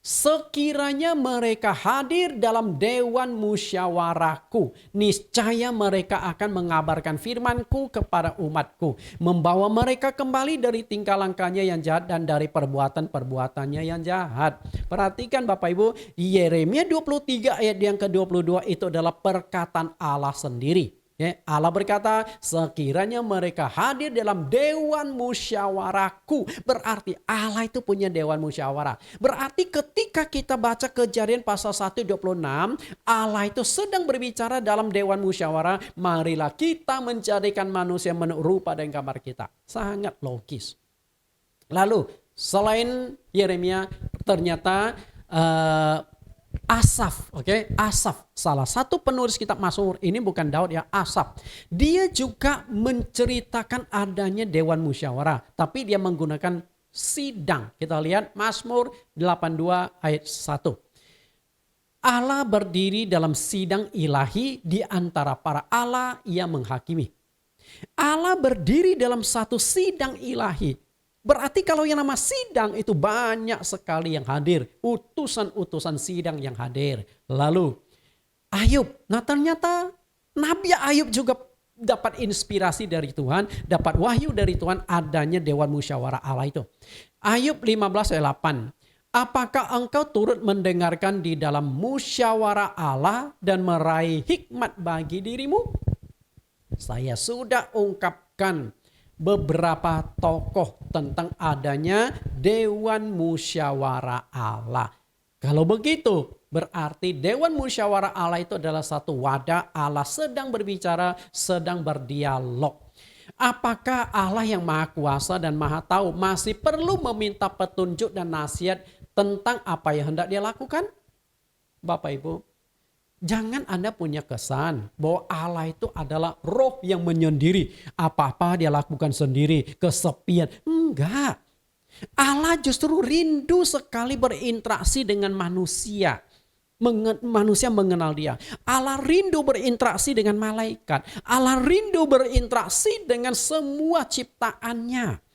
Sekiranya mereka hadir dalam Dewan Musyawarahku, niscaya mereka akan mengabarkan firmanku kepada umatku, membawa mereka kembali dari tingkah langkahnya yang jahat dan dari perbuatan-perbuatannya yang jahat. Perhatikan Bapak Ibu, Yeremia 23 ayat yang ke-22 itu adalah perkataan Allah sendiri. Ya, Allah berkata, sekiranya mereka hadir dalam dewan musyawarahku. Berarti Allah itu punya dewan musyawarah. Berarti ketika kita baca Kejadian pasal 1:26, Allah itu sedang berbicara dalam dewan musyawarah. Marilah kita menjadikan manusia menurut rupa dan gambar kita. Sangat logis. Lalu selain Yeremia, ternyata Asaf, Asaf, salah satu penulis kitab Mazmur, ini bukan Daud ya, Asaf. Dia juga menceritakan adanya dewan musyawarah, tapi dia menggunakan sidang. Kita lihat Mazmur 82 ayat 1. Allah berdiri dalam sidang ilahi di antara para Allah, ia menghakimi. Allah berdiri dalam satu sidang ilahi. Berarti kalau yang nama sidang itu banyak sekali yang hadir. Utusan-utusan sidang yang hadir. Lalu Ayub. Nah ternyata Nabi Ayub juga dapat inspirasi dari Tuhan. Dapat wahyu dari Tuhan adanya dewan musyawarah Allah itu. Ayub 15 ayat 8. Apakah engkau turut mendengarkan di dalam musyawarah Allah dan meraih hikmat bagi dirimu? Saya sudah ungkapkan beberapa tokoh tentang adanya Dewan Musyawarah Allah. Kalau begitu, berarti Dewan Musyawarah Allah itu adalah satu wadah Allah sedang berbicara, sedang berdialog. Apakah Allah yang Maha Kuasa dan Maha Tahu masih perlu meminta petunjuk dan nasihat tentang apa yang hendak dia lakukan? Bapak Ibu, jangan Anda punya kesan bahwa Allah itu adalah roh yang menyendiri. Apa-apa dia lakukan sendiri, kesepian. Enggak. Allah justru rindu sekali berinteraksi dengan manusia. Manusia mengenal dia. Allah rindu berinteraksi dengan malaikat. Allah rindu berinteraksi dengan semua ciptaannya.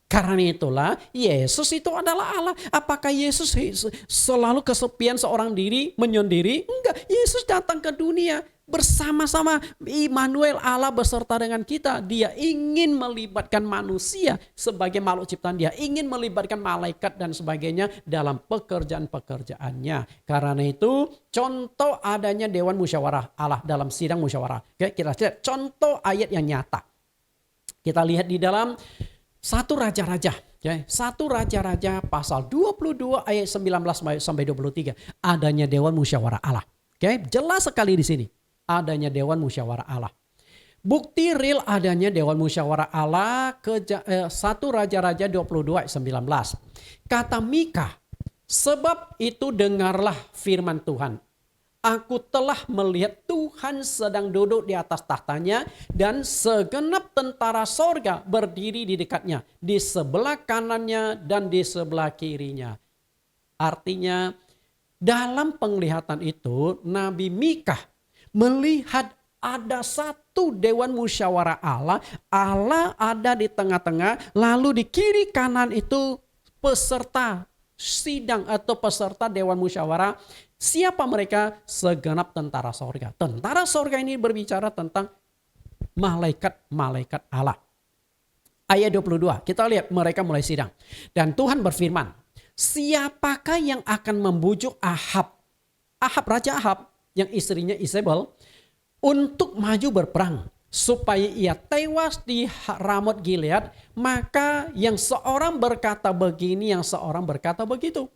Karena itulah Yesus itu adalah Allah. Apakah Yesus selalu kesepian seorang diri, menyendiri? Enggak, Yesus datang ke dunia bersama-sama Immanuel, Allah beserta dengan kita. Dia ingin melibatkan manusia sebagai makhluk ciptaan. Dia ingin melibatkan malaikat dan sebagainya dalam pekerjaan-pekerjaannya. Karena itu contoh adanya Dewan Musyawarah Allah dalam sidang musyawarah. Oke, kita lihat contoh ayat yang nyata. Kita lihat di dalam Satu Raja-Raja, Satu Raja-Raja pasal 22 ayat 19 sampai 23. Adanya Dewan Musyawarah Allah. Jelas sekali di sini. Adanya Dewan Musyawarah Allah. Bukti real adanya Dewan Musyawarah Allah Satu Raja-Raja 22 ayat 19. Kata Mika, sebab itu dengarlah firman Tuhan. Aku telah melihat Tuhan sedang duduk di atas tahtanya dan segenap tentara sorga berdiri di dekatnya, di sebelah kanannya dan di sebelah kirinya. Artinya dalam penglihatan itu Nabi Mika melihat ada satu dewan musyawarah Allah. Allah ada di tengah-tengah, lalu di kiri kanan itu peserta sidang atau peserta dewan musyawarah. Siapa mereka? Segenap tentara sorga. Tentara sorga ini berbicara tentang malaikat-malaikat Allah. Ayat 22, kita lihat mereka mulai sidang. Dan Tuhan berfirman, siapakah yang akan membujuk Ahab, Raja Ahab yang istrinya Isabel, untuk maju berperang supaya ia tewas di Ramot Gilead? Maka yang seorang berkata begini, yang seorang berkata begitu.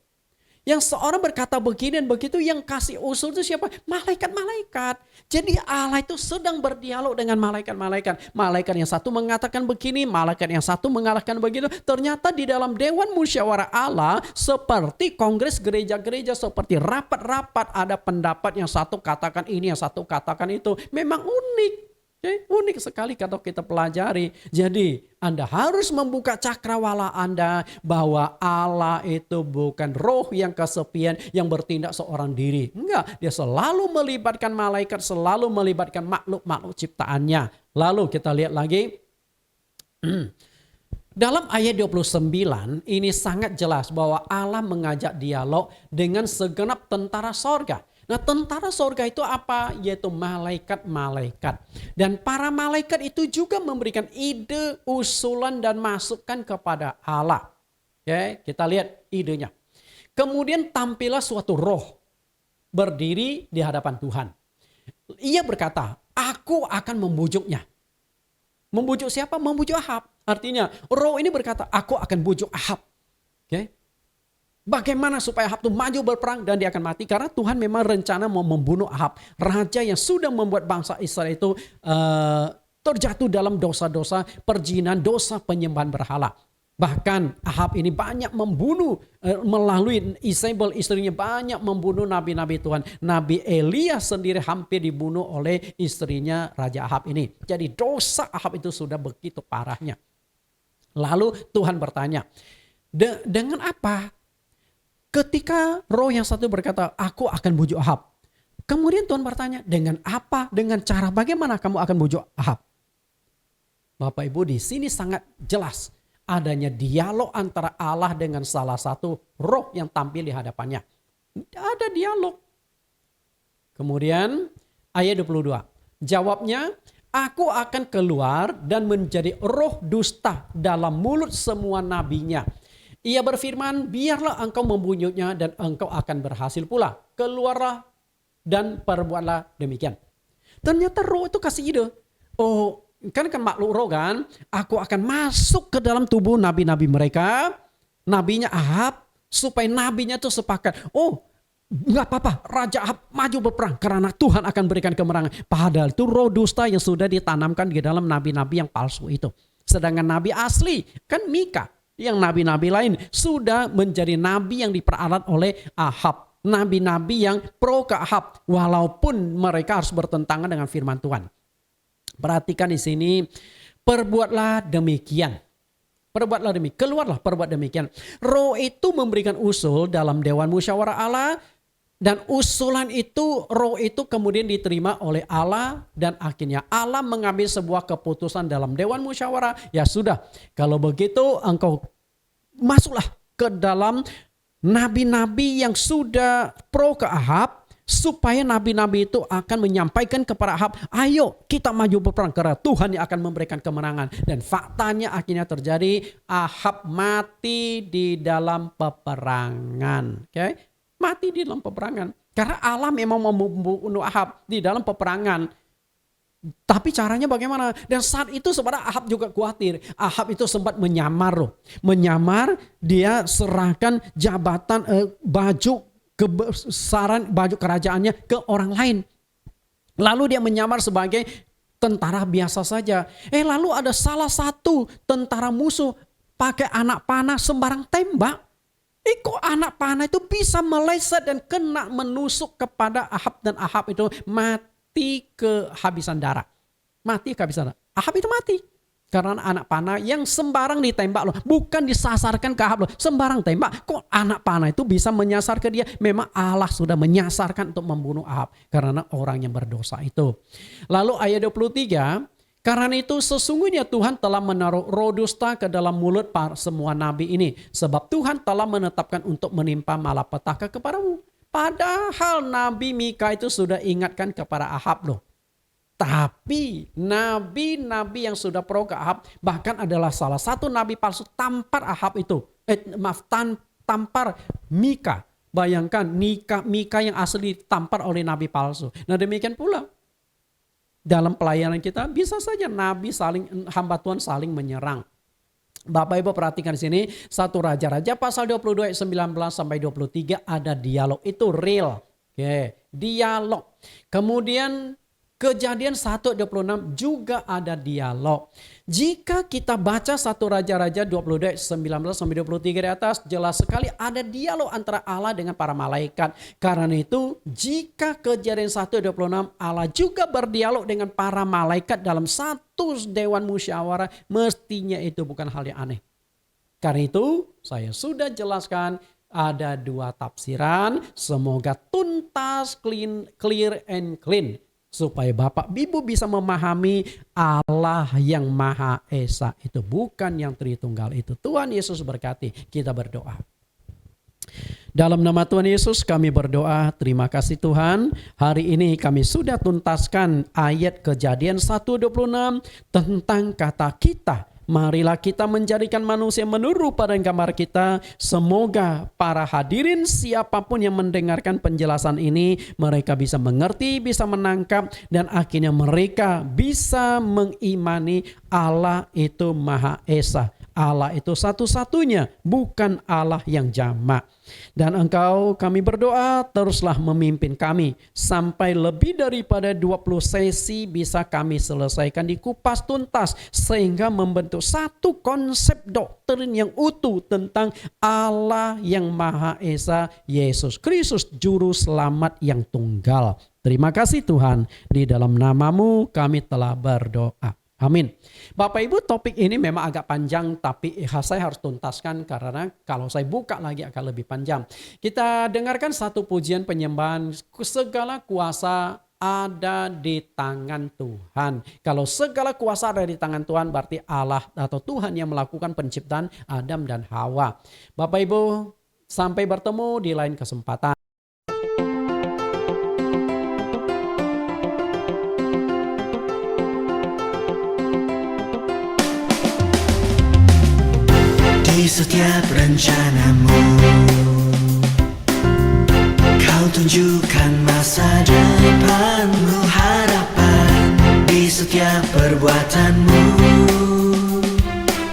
Yang seorang berkata begini dan begitu, yang kasih usul itu siapa? Malaikat-malaikat. Jadi Allah itu sedang berdialog dengan malaikat-malaikat. Malaikat yang satu mengatakan begini, malaikat yang satu mengatakan begitu. Ternyata di dalam Dewan Musyawarah Allah, seperti kongres gereja-gereja, seperti rapat-rapat, ada pendapat yang satu katakan ini, yang satu katakan itu. Memang unik. Oke, unik sekali kalau kita pelajari. Jadi Anda harus membuka cakrawala Anda bahwa Allah itu bukan roh yang kesepian yang bertindak seorang diri. Enggak, dia selalu melibatkan malaikat, selalu melibatkan makhluk-makhluk ciptaannya. Lalu kita lihat lagi. Dalam ayat 29 ini sangat jelas bahwa Allah mengajak dialog dengan segenap tentara sorga. Nah, tentara sorga itu apa? Yaitu malaikat-malaikat. Dan para malaikat itu juga memberikan ide, usulan, dan masukan kepada Allah. Oke, kita lihat idenya. Kemudian tampillah suatu roh berdiri di hadapan Tuhan. Ia berkata, aku akan membujuknya. Membujuk siapa? Membujuk Ahab. Artinya roh ini berkata, aku akan bujuk Ahab. Oke. Bagaimana supaya Ahab itu maju berperang dan dia akan mati. Karena Tuhan memang rencana mau membunuh Ahab. Raja yang sudah membuat bangsa Israel itu terjatuh dalam dosa-dosa perjinan, dosa penyembahan berhala. Bahkan Ahab ini banyak membunuh melalui Isabel istrinya, banyak membunuh nabi-nabi Tuhan. Nabi Elia sendiri hampir dibunuh oleh istrinya Raja Ahab ini. Jadi dosa Ahab itu sudah begitu parahnya. Lalu Tuhan bertanya, dengan apa? Ketika roh yang satu berkata, aku akan bujuk Ahab. Kemudian Tuhan bertanya, dengan apa? Dengan cara bagaimana kamu akan bujuk Ahab? Bapak Ibu, di sini sangat jelas adanya dialog antara Allah dengan salah satu roh yang tampil di hadapannya. Ada dialog. Kemudian ayat 22. Jawabnya, aku akan keluar dan menjadi roh dusta dalam mulut semua nabinya. Ia berfirman, biarlah engkau membunyutnya dan engkau akan berhasil pula. Keluarlah dan perbuatlah demikian. Ternyata roh itu kasih ide. Oh, kan makhluk roh kan. Aku akan masuk ke dalam tubuh nabi-nabi mereka. Nabinya Ahab. Supaya nabinya itu sepakat. Oh, nggak apa-apa. Raja Ahab maju berperang. Karena Tuhan akan berikan kemenangan. Padahal itu roh dusta yang sudah ditanamkan di dalam nabi-nabi yang palsu itu. Sedangkan nabi asli kan Mika. Yang nabi-nabi lain sudah menjadi nabi yang diperalat oleh Ahab. Nabi-nabi yang pro ke Ahab. Walaupun mereka harus bertentangan dengan firman Tuhan. Perhatikan di sini. Perbuatlah demikian. Perbuatlah demikian. Keluarlah perbuat demikian. Roh itu memberikan usul dalam Dewan Musyawarah Allah. Dan usulan itu, roh itu kemudian diterima oleh Allah. Dan akhirnya Allah mengambil sebuah keputusan dalam Dewan Musyawarah. Ya sudah, kalau begitu engkau masuklah ke dalam nabi-nabi yang sudah pro ke Ahab. Supaya nabi-nabi itu akan menyampaikan kepada Ahab, ayo kita maju berperang karena Tuhan yang akan memberikan kemenangan. Dan faktanya akhirnya terjadi, Ahab mati di dalam peperangan. Oke? Mati di dalam peperangan. Karena Allah memang membunuh Ahab di dalam peperangan. Tapi caranya bagaimana? Dan saat itu sebenarnya Ahab juga khawatir. Ahab itu sempat menyamar loh. Menyamar, dia serahkan jabatan baju kebesaran, baju kerajaannya ke orang lain. Lalu dia menyamar sebagai tentara biasa saja. Lalu ada salah satu tentara musuh pakai anak panah sembarang tembak. Kok anak panah itu bisa meleset dan kena menusuk kepada Ahab. Dan Ahab itu mati kehabisan darah. Mati kehabisan darah. Ahab itu mati. Karena anak panah yang sembarang ditembak loh. Bukan disasarkan ke Ahab loh. Sembarang tembak. Kok anak panah itu bisa menyasar ke dia? Memang Allah sudah menyasarkan untuk membunuh Ahab. Karena orang yang berdosa itu. Lalu ayat 23. Karena itu sesungguhnya Tuhan telah menaruh roh dusta ke dalam mulut semua nabi ini. Sebab Tuhan telah menetapkan untuk menimpa malapetaka kepadamu. Padahal Nabi Mika itu sudah ingatkan kepada Ahab loh. Tapi nabi-nabi yang sudah pro ke Ahab bahkan adalah salah satu nabi palsu tampar Ahab itu. Tampar Mika. Bayangkan Mika yang asli tampar oleh nabi palsu. Nah demikian pula. Dalam pelayanan kita bisa saja nabi hamba Tuhan saling menyerang. Bapak Ibu perhatikan di sini 1 Raja-Raja pasal 22 ayat 19 sampai 23 ada dialog itu real. Oke, dialog. Kemudian Kejadian 1:26 juga ada dialog. Jika kita baca 1 Raja-Raja 22 19-23 di atas, jelas sekali ada dialog antara Allah dengan para malaikat. Karena itu, jika Kejadian 1:26 Allah juga berdialog dengan para malaikat dalam satu dewan musyawarah, mestinya itu bukan hal yang aneh. Karena itu, saya sudah jelaskan ada 2 tafsiran. Semoga tuntas, clear and clean. Supaya Bapak Ibu bisa memahami Allah yang Maha Esa itu bukan yang Tritunggal itu. Tuhan Yesus berkati. Kita berdoa. Dalam nama Tuhan Yesus kami berdoa, terima kasih Tuhan. Hari ini kami sudah tuntaskan ayat Kejadian 1:26 tentang kata kita. Marilah kita menjadikan manusia menurut pada gambar kita. Semoga para hadirin siapapun yang mendengarkan penjelasan ini, mereka bisa mengerti, bisa menangkap, dan akhirnya mereka bisa mengimani Allah itu Maha Esa. Allah itu satu-satunya, bukan Allah yang jamak. Dan Engkau, kami berdoa, teruslah memimpin kami sampai lebih daripada 20 sesi bisa kami selesaikan dikupas tuntas sehingga membentuk satu konsep doktrin yang utuh tentang Allah yang Maha Esa, Yesus Kristus Juru Selamat yang tunggal. Terima kasih Tuhan, di dalam nama-Mu kami telah berdoa. Amin. Bapak Ibu, topik ini memang agak panjang, tapi saya harus tuntaskan karena kalau saya buka lagi akan lebih panjang. Kita dengarkan satu pujian penyembahan. Segala kuasa ada di tangan Tuhan. Kalau segala kuasa ada di tangan Tuhan, berarti Allah atau Tuhan yang melakukan penciptaan Adam dan Hawa. Bapak Ibu, sampai bertemu di lain kesempatan. Di setiap rencanamu, kau tunjukkan masa depanmu, harapan. Di setiap perbuatanmu,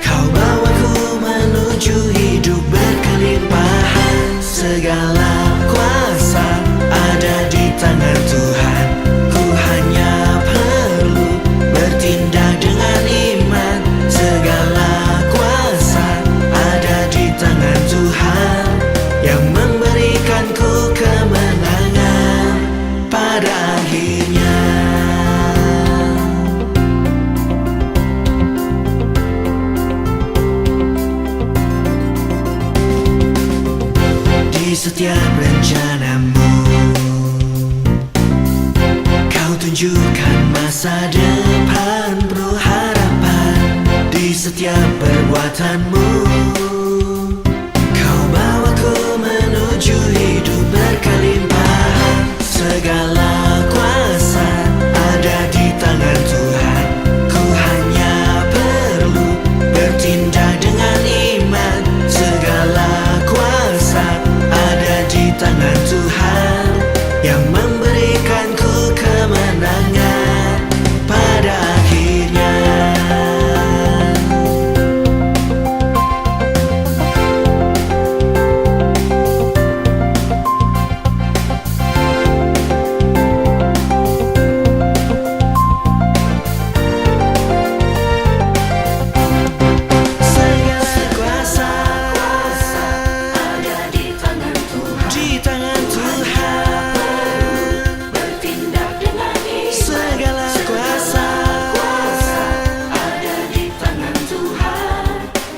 kau bawaku menuju hidup berkelimpahan. Segala kuasa ada di tangan Tuhan. Ku hanya perlu bertindak dengan iman. Segala tangan Tuhan yang memberikanku kemenangan pada akhirnya. Di setiap rencanamu, kau tunjukkan masa depan penuh harapan. Di setiap perbuatanmu, menuju hidup berkelimpahan. Segala kuasa ada di tangan Tuhan. Ku hanya perlu bertindak dengan iman. Segala kuasa ada di tangan Tuhan yang memberikanku kemenangan pada akhirnya.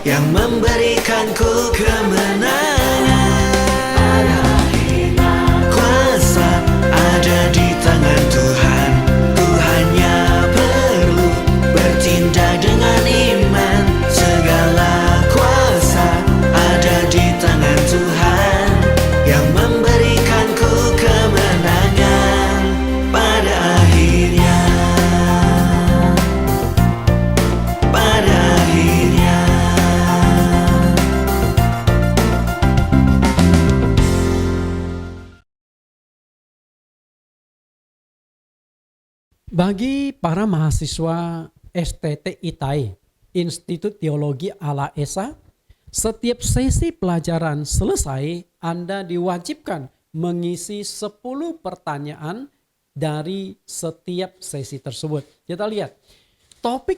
Yang memberikanku kemenangan. Kuasa ada di tangan Tuhan. Ku hanya perlu bertindak dengan iman. Segala kuasa ada di tangan Tuhan yang memberikanku kemenangan pada akhirnya. Pada akhirnya. Bagi para mahasiswa STT ITAE, Institut Teologi Allah Esa, setiap sesi pelajaran selesai, Anda diwajibkan mengisi 10 pertanyaan dari setiap sesi tersebut. Kita lihat topik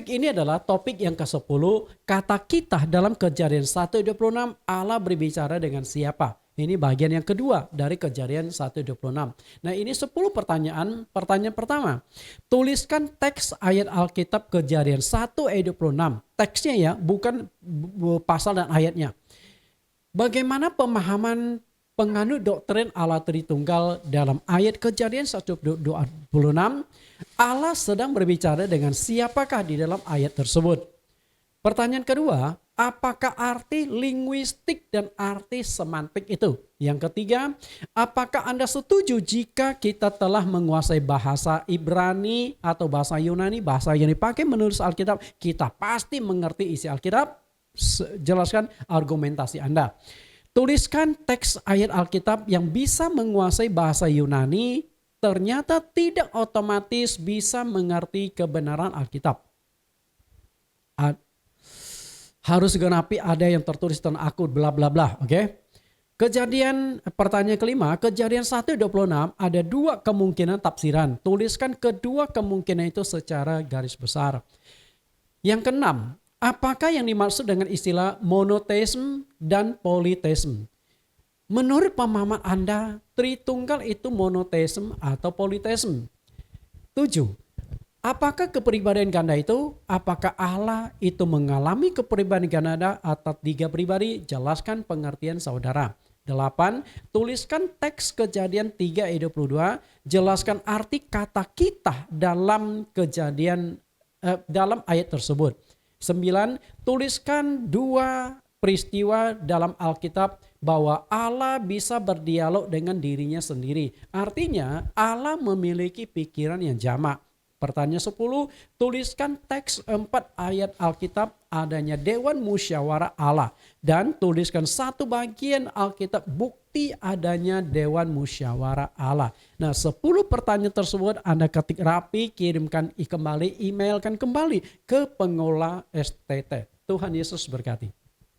ini adalah topik yang ke-10, kata kita dalam Kejadian 1:26, Allah berbicara dengan siapa? Ini bagian yang kedua dari Kejadian 1:26. Nah, ini 10 pertanyaan. Pertanyaan pertama, tuliskan teks ayat Alkitab Kejadian 1:26. Teksnya ya, bukan pasal dan ayatnya. Bagaimana pemahaman penganut doktrin Allah Tritunggal dalam ayat Kejadian 1:26? Allah sedang berbicara dengan siapakah di dalam ayat tersebut? Pertanyaan kedua, apakah arti linguistik dan arti semantik itu? Yang ketiga, apakah Anda setuju jika kita telah menguasai bahasa Ibrani atau bahasa Yunani, bahasa yang dipakai menulis Alkitab, kita pasti mengerti isi Alkitab? Jelaskan argumentasi Anda. Tuliskan teks ayat Alkitab yang bisa menguasai bahasa Yunani ternyata tidak otomatis bisa mengerti kebenaran Alkitab. Harus genapi ada yang tertulis tentang aku bla bla bla, oke? Pertanyaan kelima, Kejadian 1:26 ada 2 kemungkinan tafsiran. Tuliskan kedua kemungkinan itu secara garis besar. Yang keenam, apakah yang dimaksud dengan istilah monoteisme dan politeisme? Menurut pemahaman Anda, Tritunggal itu monoteisme atau politeisme? 7. Apakah kepribadian ganda itu? Apakah Allah itu mengalami kepribadian ganda atau 3 pribadi? Jelaskan pengertian saudara. 8. Tuliskan teks Kejadian 3:22. Jelaskan arti kata kita dalam dalam ayat tersebut. 9. Tuliskan 2 peristiwa dalam Alkitab bahwa Allah bisa berdialog dengan dirinya sendiri. Artinya Allah memiliki pikiran yang jamak. Pertanyaan 10, tuliskan teks 4 ayat Alkitab adanya Dewan Musyawarah Allah. Dan tuliskan 1 bagian Alkitab bukti adanya Dewan Musyawarah Allah. Nah, 10 pertanyaan tersebut Anda ketik rapi, kirimkan kembali, emailkan kembali ke pengelola STT. Tuhan Yesus berkati.